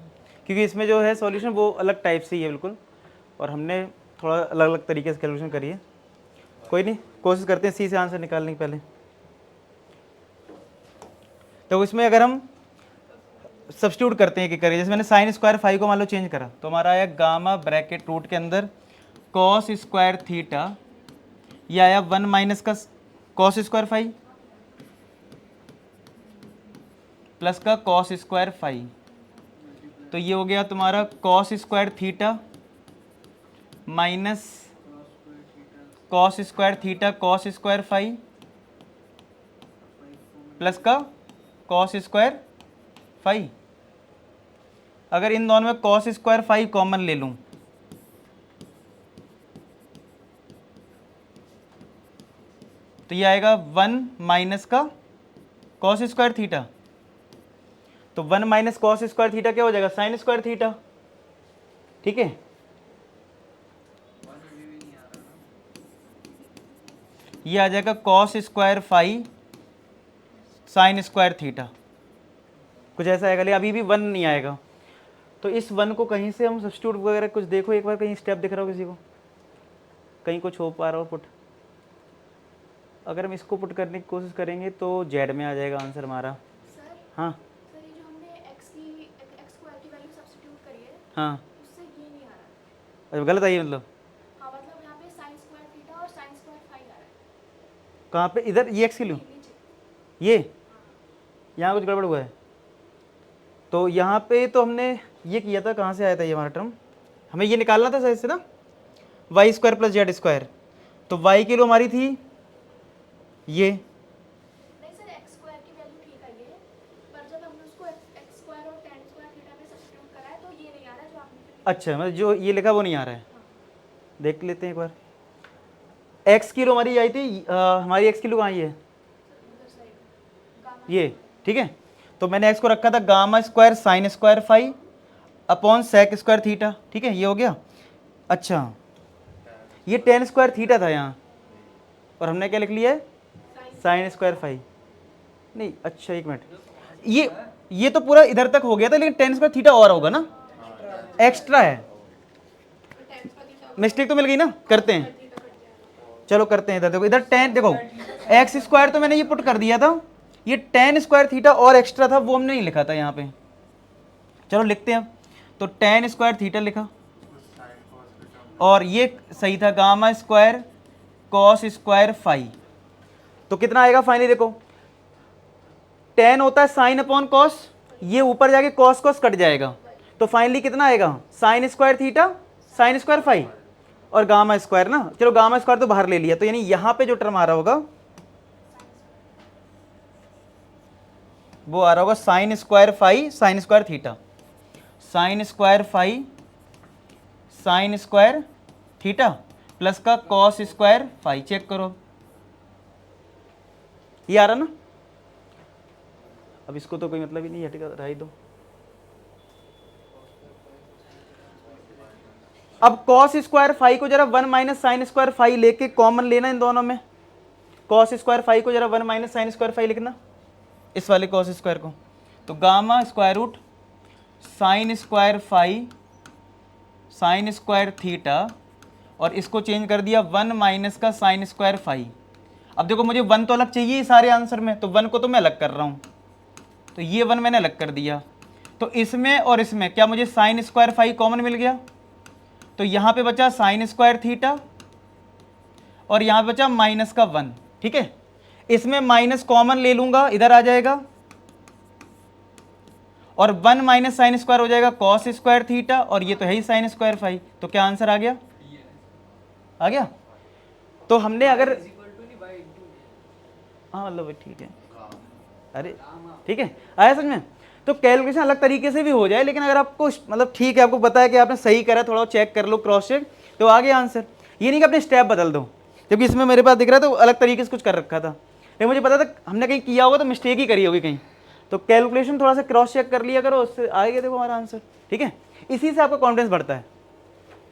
क्योंकि इसमें जो है सॉल्यूशन वो अलग टाइप से ही है बिल्कुल, और हमने थोड़ा अलग अलग तरीके से कैलकुलेशन करी है। कोई नहीं, कोशिश करते हैं सी से आंसर निकालने के पहले। तो इसमें अगर हम सब्स्टिट्यूट करते हैं कि करिए, जैसे मैंने साइन स्क्वायर फाई को मान लो चेंज करा, तो हमारा आया गामा ब्रैकेट रूट के अंदर कॉस स्क्वायर थीटा, ये आया 1 माइनस का कॉस स्क्वायर फाई प्लस का कॉस स्क्वायर फाई, तो ये हो गया तुम्हारा cos square theta minus cos square theta cos square phi plus का कॉस स्क्वायर फाई। अगर इन दोनों में कॉस स्क्वायर फाई कॉमन ले लूं तो ये आएगा 1 माइनस का कॉस स्क्वायर थीटा, तो 1 माइनस कॉस स्क्वायर थीटा क्या हो जाएगा, साइन स्क्वायर थीटा। ठीक है, ये आ जाएगा cos square phi sine square theta, कुछ ऐसा आएगा, लेकिन अभी भी 1 नहीं आएगा। तो इस 1 को कहीं से हम सब्स्टिट्यूट वगैरह कुछ देखो एक बार, कहीं स्टेप दिख रहा हो किसी को, कहीं कुछ हो पा रहा हो पुट। अगर हम इसको पुट करने की कोशिश करेंगे तो जेड में आ जाएगा आंसर हमारा। सर हाँ सर ये जो हमने x स्क्वायर की वैल्यू सब्स्टिट्यूट करी है हाँ, उससे ये नहीं आ रहा। अच्छा गलत आई मतलब, हाँ मतलब यहाँ पे साइन स्क्वायर थीटा और साइन स्क्वायर फाई आ रहा है। कहाँ पे, इधर ये एक्स की लूँ, नीचे ये यहाँ कुछ गड़बड़ हुआ है। तो यहाँ पे तो हमने ये किया था, कहाँ से आया था ये हमारा टर्म, हमें ये निकालना था सही से ना, Y square plus Z square, तो वाई की लो हमारी थी ये, नहीं सर x स्क्वायर की वैल्यू ठीक आई है, पर जब हमने उसको x स्क्वायर और tan स्क्वायर थीटा में सब्स्टिट्यूट करा है तो ये नहीं आ रहा है जो आपने फिर अच्छा मतलब जो ये लिखा वो नहीं आ रहा है। देख लेते हैं एक बार, एक्स की लो हमारी आई थी, हमारी एक्स की लो कहाँ आई है, उधर साइड गामा ये ठीक है। तो मैंने एक्स को रखा था gamma square sine square phi upon sec square theta, ठीक है ये हो गया। अच्छा ये टेन स्क्वायर थीटा था यहाँ, और हमने क्या लिख लिया है, साइन स्क्वायर फाई। नहीं अच्छा एक मिनट, ये तो पूरा इधर तक हो गया था, लेकिन टेन स्क्वायर थीटा और होगा ना, एक्स्ट्रा है, मिस्टेक तो मिल गई ना, करते हैं चलो करते हैं। इधर देखो, इधर टेन देखो, एक्स स्क्वायर तो मैंने ये पुट कर दिया था, ये टेन स्क्वायर थीटा और एक्स्ट्रा था वो हमने नहीं लिखा था यहाँ पे, चलो लिखते हैं। तो टेन स्क्वायर थीटा लिखा, और ये सही था gamma square cos square phi. तो कितना आएगा फाइनली, देखो टेन होता है साइन अपॉन कॉस, ये ऊपर जाके कॉस कॉस कट जाएगा, तो फाइनली कितना आएगा, sine square theta sine square phi और गामा स्क्वायर ना, चलो गामा स्क्वायर तो बाहर ले लिया, तो यानी यहां पे जो टर्म आ रहा होगा वो आ रहा होगा sine square phi sine square theta, sine square phi sine square theta plus का कॉस स्क्वायर फाई। चेक करो ये आ रहा ना, अब इसको तो कोई मतलब ही नहीं, हटेगा रह ही दो। अब कॉस स्क्वायर फाई को जरा 1 माइनस साइन स्क्वायर फाई लेके कॉमन लेना इन दोनों में, कॉस स्क्वायर फाई को जरा 1 माइनस साइन स्क्वायर फाई लिखना, इस वाले कॉस स्क्वायर को, तो gamma square root sine square phi sine square theta और इसको चेंज कर दिया 1 माइनस का साइन स्क्वायर फाई। अब देखो मुझे 1 तो अलग चाहिए ही सारे आंसर में, तो 1 को तो मैं अलग कर रहा हूँ, तो ये 1 मैंने अलग कर दिया। तो इसमें और इसमें क्या मुझे साइन स्क्वायर फाई कॉमन मिल गया, तो यहाँ पे बचा साइन स्क्वायर थीटा और यहाँ बचा माइनस का 1। ठीक है, इसमें माइनस कॉमन ले लूंगा, इधर आ जाएगा और 1 माइनस साइन स्क्वायर हो जाएगा कॉस स्क्वायर थीटा और ये तो है ही साइन स्क्वायर फाई। तो क्या आंसर आ गया, आ गया। तो हमने अगर हाँ मतलब ठीक है, अरे ठीक है, आया समझ में। तो कैलकुलेशन अलग तरीके से भी हो जाए, लेकिन अगर आपको मतलब ठीक है, आपको पता है कि आपने सही करा, थोड़ा चेक कर लो, क्रॉस चेक, तो आगे आंसर। ये नहीं कि अपने स्टेप बदल दो, जबकि इसमें मेरे पास दिख रहा था तो अलग तरीके से कुछ कर रखा था, लेकिन मुझे पता था हमने कहीं किया होगा तो मिस्टेक ही करी होगी कहीं। तो कैलकुलेशन थोड़ा सा क्रॉस चेक कर लिया करो, उससे आएगा देखो हमारा आंसर। ठीक है, इसी से आपका कॉन्फिडेंस बढ़ता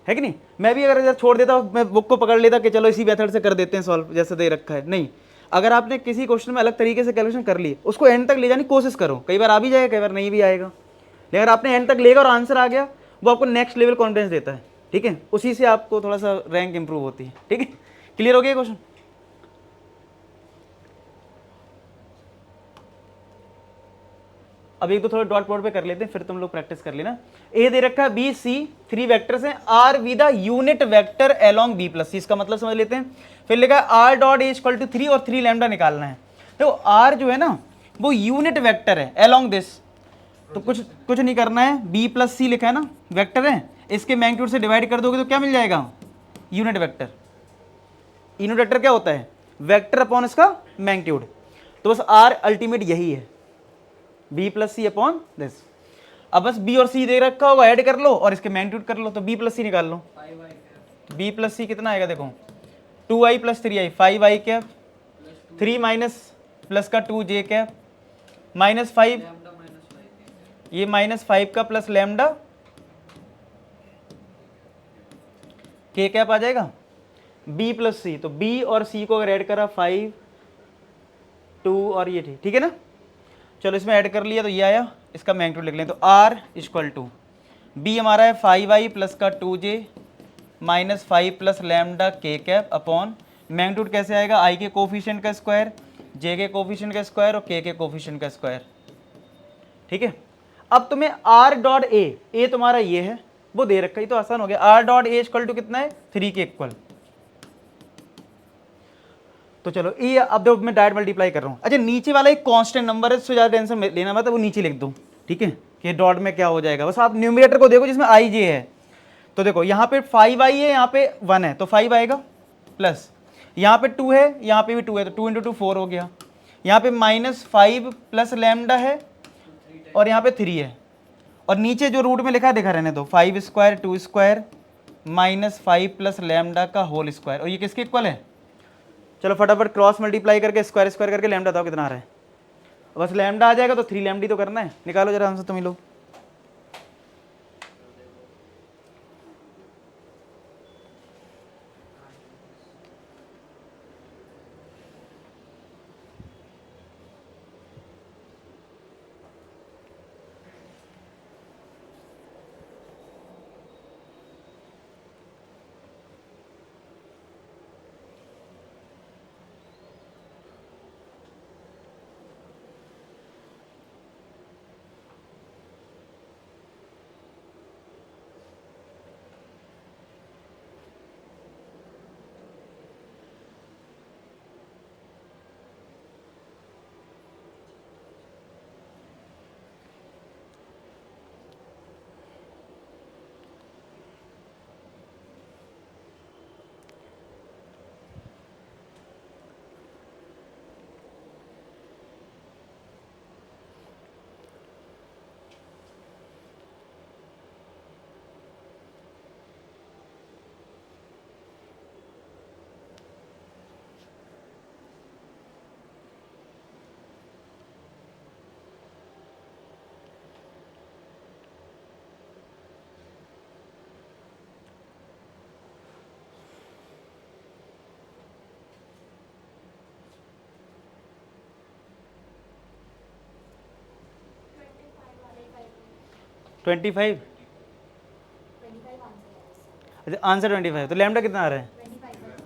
है कि नहीं। मैं भी अगर इधर छोड़ देता हूँ, मैं बुक को पकड़ लेता कि चलो इसी मेथड से कर देते हैं सॉल्व जैसे दे रखा है, नहीं। अगर आपने किसी क्वेश्चन में अलग तरीके से कैलकुलेशन कर ली, उसको एंड तक ले जाने की कोशिश करो। कई बार आ भी जाएगा, कई बार नहीं भी आएगा, लेकिन अगर आपने एंड तक लेगा और आंसर आ गया, वो आपको नेक्स्ट लेवल कॉन्फिडेंस देता है। ठीक है, उसी से आपको थोड़ा सा रैंक इंप्रूव होती है। ठीक है, क्लियर हो गया क्वेश्चन। अब एक दो थोड़े डॉट प्लॉट पे कर लेते हैं, फिर तुम लोग प्रैक्टिस कर लेना। ए दे रखा है बी सी, 3 वेक्टर्स हैं, R with unit vector along B plus C. इसका मतलब समझ लेते हैं। फिर लिखा है R dot A equal to 3 और 3 लैम्डा निकालना है। तो आर जो है ना वो यूनिट वेक्टर है अलोंग दिस, तो कुछ नहीं करना है। बी प्लस सी लिखा है ना, वेक्टर है, इसके मैग्नीट्यूड से डिवाइड कर दोगे तो क्या मिल जाएगा, यूनिट वेक्टर। यूनिट वेक्टर क्या होता है, वेक्टर अपॉन इसका मैग्नीट्यूड। तो बस आर अल्टीमेट यही है, B plus C upon this. अब बस बी और सी दे रखा होगा, ऐड कर लो और इसके मैग्नीट्यूड कर लो, तो बी प्लस सी निकाल लो। बी प्लस सी कितना आएगा देखो, 2i plus 3i, 5i cap, 3 minus plus का 2j कैप, माइनस 5, ये माइनस 5 का प्लस लैम्डा के कैप आ जाएगा। बी प्लस सी, तो बी और सी को अगर ऐड करा 5 2 और ये ठीक है ना। चलो इसमें ऐड कर लिया तो ये आया, इसका मैग्नीट्यूड लिख लें। तो R इक्वल टू बी हमारा है 5i प्लस का 2j माइनस 5 प्लस लैम्डा के कैप अपॉन मैग्नीट्यूड कैसे आएगा, i के कोफिशिएंट का स्क्वायर, j के कोफिशिएंट का स्क्वायर और k के कोफिशिएंट का स्क्वायर। ठीक है, अब तुम्हें R डॉट ए तुम्हारा ये है, वो दे रखा है, तो आसान हो गया। R dot A equal to कितना है, 3 के इक्वल। तो चलो ये अब देखो मैं डायरेक्ट मल्टीप्लाई कर रहा हूँ। अच्छा नीचे वाला एक कांस्टेंट नंबर है, इससे ज़्यादा टेंशन लेना मत, वो नीचे लिख दूँ। ठीक है, कि डॉट में क्या हो जाएगा, बस आप न्यूमरेटर को देखो जिसमें आई जे है। तो देखो यहाँ पे 5i है, यहाँ पे 1 है, तो 5 आएगा, प्लस यहाँ पे 2 है, यहाँ पे भी 2 है, तो 2 इंटू 2 4 हो गया। यहाँ पे माइनस 5 प्लस लैम्डा है और यहाँ पे 3 है, और नीचे जो रूट में लिखा है देखा रहने दो, 5 square 2 square minus 5 plus lambda का होल स्क्वायर, और ये किसके इक्वल है। चलो फटाफट क्रॉस मल्टीप्लाई करके स्क्वायर स्क्वायर करके लैम्डा बताओ कितना आ रहा है। बस लैम्डा आ जाएगा तो 3 लैम्डी तो करना है, निकालो जरा आंसर तुम ही लोग। ट्वेंटी 25, फाइव आंसर है। अच्छा आंसर 25, तो लैम्डा कितना आ रहा है? 25/3।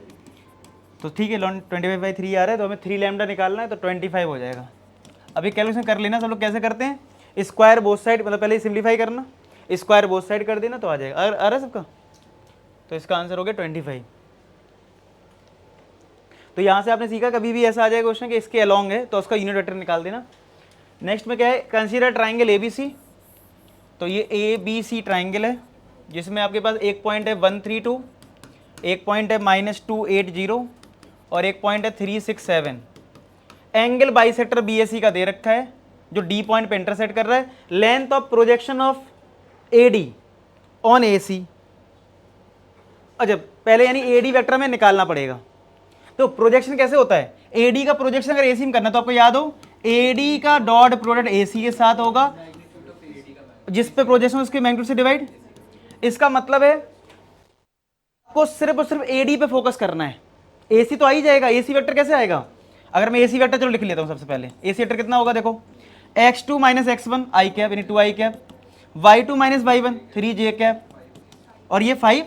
तो ठीक है 25/3 आ रहा है, तो हमें 3 लैम्डा निकालना है, तो 25 हो जाएगा। अभी कैलकुलेशन कर लेना सब लोग, कैसे करते हैं, स्क्वायर बोथ साइड, मतलब पहले सिंप्लीफाई करना, स्क्वायर बोथ साइड कर देना तो आ जाएगा। आ रहा है सबका? तो इसका आंसर हो गया 25। तो यहाँ से आपने सीखा कभी भी ऐसा आ जाएगा क्वेश्चन कि इसके अलोंग है तो उसका यूनिट वेक्टर निकाल देना। नेक्स्ट में क्या है, कंसीडर ट्राइंगल ABC। तो ये ABC ट्राइंगल है जिसमें आपके पास एक पॉइंट है 132, एक पॉइंट है -280 और एक पॉइंट है 367। एंगल बाइसेक्टर BAC का दे रखा है जो D पॉइंट पे इंटरसेक्ट कर रहा है। Length of projection of AD on AC। अच्छा पहले यानी AD वेक्टर में निकालना पड़ेगा। तो प्रोजेक्शन कैसे होता है, AD का प्रोजेक्शन अगर AC में करना तो आपको याद हो AD का डॉट प्रोडक्ट AC के साथ होगा जिस पे प्रोजेक्शन उसके मैग्नीट्यूड से डिवाइड। इसका मतलब है आपको सिर्फ और सिर्फ AD पे फोकस करना है। AC तो आ ही जाएगा, AC वेक्टर कैसे आएगा, अगर मैं AC वेक्टर चलो लिख लेता हूँ सबसे पहले। AC वेक्टर कितना होगा देखो, x2 - x1 i कैप यानी 2 i cap, y2 - y1 3 j cap और ये 5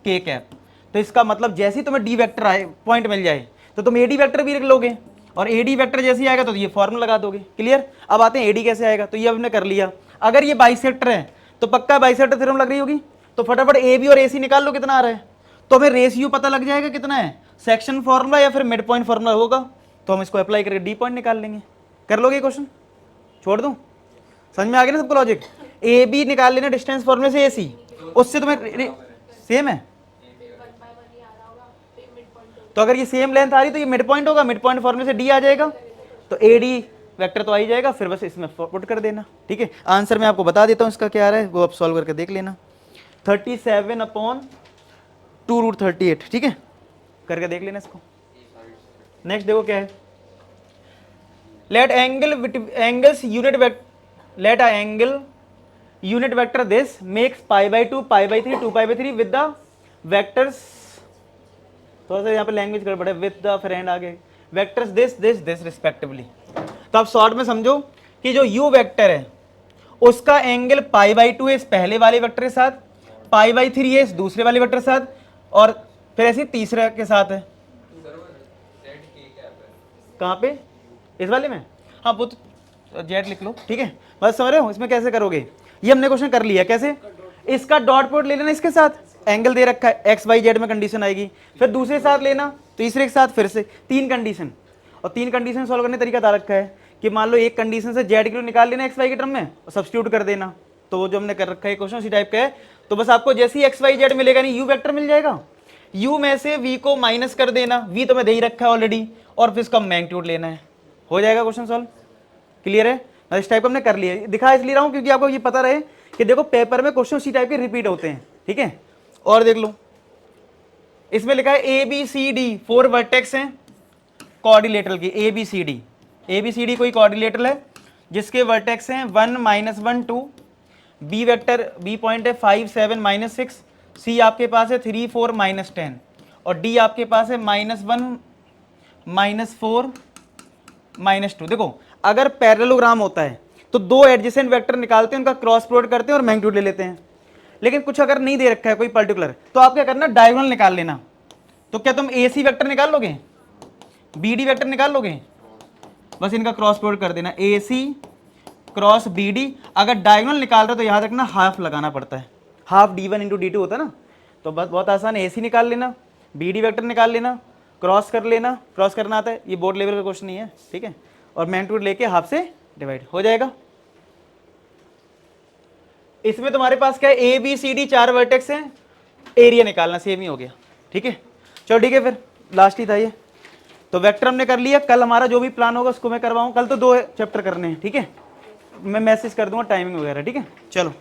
k कैप। तो इसका मतलब जैसे ही तुम्हें D वेक्टर आए पॉइंट मिल जाए तो तुम AD वेक्टर भी लिख लोगे और AD वेक्टर जैसे ही आएगा तो ये फॉर्मूला लगा दोगे। क्लियर। अब आते हैं AD कैसे आएगा, तो ये हमने कर लिया। अगर ये बाइसेक्टर है तो पक्का बाइसेक्टर थ्योरम लग रही होगी, तो फटाफट AB और AC निकाल लो कितना आ रहा है, तो हमें रेशियो पता लग जाएगा कितना है, सेक्शन फॉर्मूला या फिर मिड पॉइंट फॉर्मूला होगा, तो हम इसको अप्लाई करके D पॉइंट निकाल लेंगे। कर लोगे क्वेश्चन, छोड़ दूं, समझ में आ गया ना सबको लॉजिक। AB निकाल लेना डिस्टेंस फॉर्मूले से AC, उससे तुम्हें सेम है, तो अगर ये सेम लेंथ आ रही तो ये मिड पॉइंट होगा, मिड पॉइंट फॉर्मूले से D आ जाएगा, तो AD वेक्टर तो आ ही जाएगा, फिर बस इसमें पुट कर देना। ठीक है, आंसर मैं आपको बता देता हूँ इसका क्या आ रहा है, वो आप सॉल्व करके देख लेना। 37/2√38। ठीक है, करके देख लेना इसको। नेक्स्ट देखो क्या है, let angles unit unit vector this makes π/2 π/3 2π/3 with the vectors, थोड़ा सा यहाँ पे लैंग्वेज गड़बड़ है, विद द फ्रेंड आगे वेक्टर्स दिस रिस्पेक्टिवली। तो आप शॉर्ट में समझो कि जो u वेक्टर है उसका एंगल π/2 है इस पहले वाले वेक्टर के साथ, π/3 है इस दूसरे वाले वेक्टर के साथ, और फिर ऐसे तीसरे के साथ है। कहाँ पे, इस वाले में, हाँ वो तो जेड लिख लो। ठीक है, बस समझ रहे हो इसमें कैसे करोगे, ये हमने क्वेश्चन कर लिया। कैसे, इसका डॉट प्रोडक्ट ले लेना, इसके साथ एंगल दे रखा है XYZ में कंडीशन आएगी, फिर दूसरे साथ लेना, तीसरे के साथ फिर से 3 कंडीशन, और 3 कंडीशन सॉल्व करने तरीका बता रखा है कि मान लो एक कंडीशन से Z के लिए निकाल लेना XY के टर्म में और सब्स्टिट्यूट कर देना, तो वो जो हमने कर रखा है क्वेश्चन उसी टाइप का है। तो बस आपको जैसे ही XYZ मिलेगा नहीं U वेक्टर मिल जाएगा, U में से V को माइनस कर देना, V तो मैं दे ही रखा है ऑलरेडी, और फिर इसका मैग्नीट्यूड लेना है, हो जाएगा क्वेश्चन सॉल्व। क्लियर है, इस टाइप का हमने कर लिया, दिखा इसलिए रहा हूँ क्योंकि आपको ये पता रहे कि देखो पेपर में क्वेश्चन उसी टाइप के रिपीट होते हैं। ठीक है, और देख लो इसमें लिखा है ABCD 4 वर्टेक्स हैं कोऑर्डिनेटर की, ABCD कोई कोऑर्डिनेटर है जिसके वर्टेक्स हैं 1 -1 2, B वेक्टर B पॉइंट है 5 7 -6, C आपके पास है 3 4 -10 और D आपके पास है -1 -4 -2। देखो अगर पैरेललोग्राम होता है तो दो एडजेसेंट वेक्टर निकालते हैं, उनका क्रॉस प्रोडक्ट करते हैं और मैग्नीट्यूड ले लेते हैं। लेकिन कुछ अगर नहीं दे रखा है कोई पर्टिकुलर, तो आप क्या करना, डायगोनल निकाल लेना। तो क्या तुम AC वेक्टर निकाल लोगे, BD वेक्टर निकाल लोगे, बस इनका क्रॉस प्रोडक्ट कर देना, AC क्रॉस BD। अगर डायगोनल निकाल रहे हो तो याद रखना हाफ लगाना पड़ता है, हाफ D1 × D2 होता है ना, तो बस बहुत आसान है, AC निकाल लेना, BD वेक्टर निकाल लेना, क्रॉस कर लेना, क्रॉस करना आता है, ये बोर्ड लेवल का क्वेश्चन नहीं है। ठीक है, और मैग्नीट्यूड लेके हाफ से डिवाइड हो जाएगा। इसमें तुम्हारे पास क्या है, ABCD 4 वर्टेक्स हैं, एरिया निकालना सेम ही हो गया। ठीक है, चलो ठीक है, फिर लास्ट ही था ये। तो वेक्टर हमने कर लिया, कल हमारा जो भी प्लान होगा उसको मैं करवाऊँ, कल तो 2 चैप्टर करने हैं। ठीक है, मैं मैसेज कर दूंगा टाइमिंग वगैरह। ठीक है, चलो।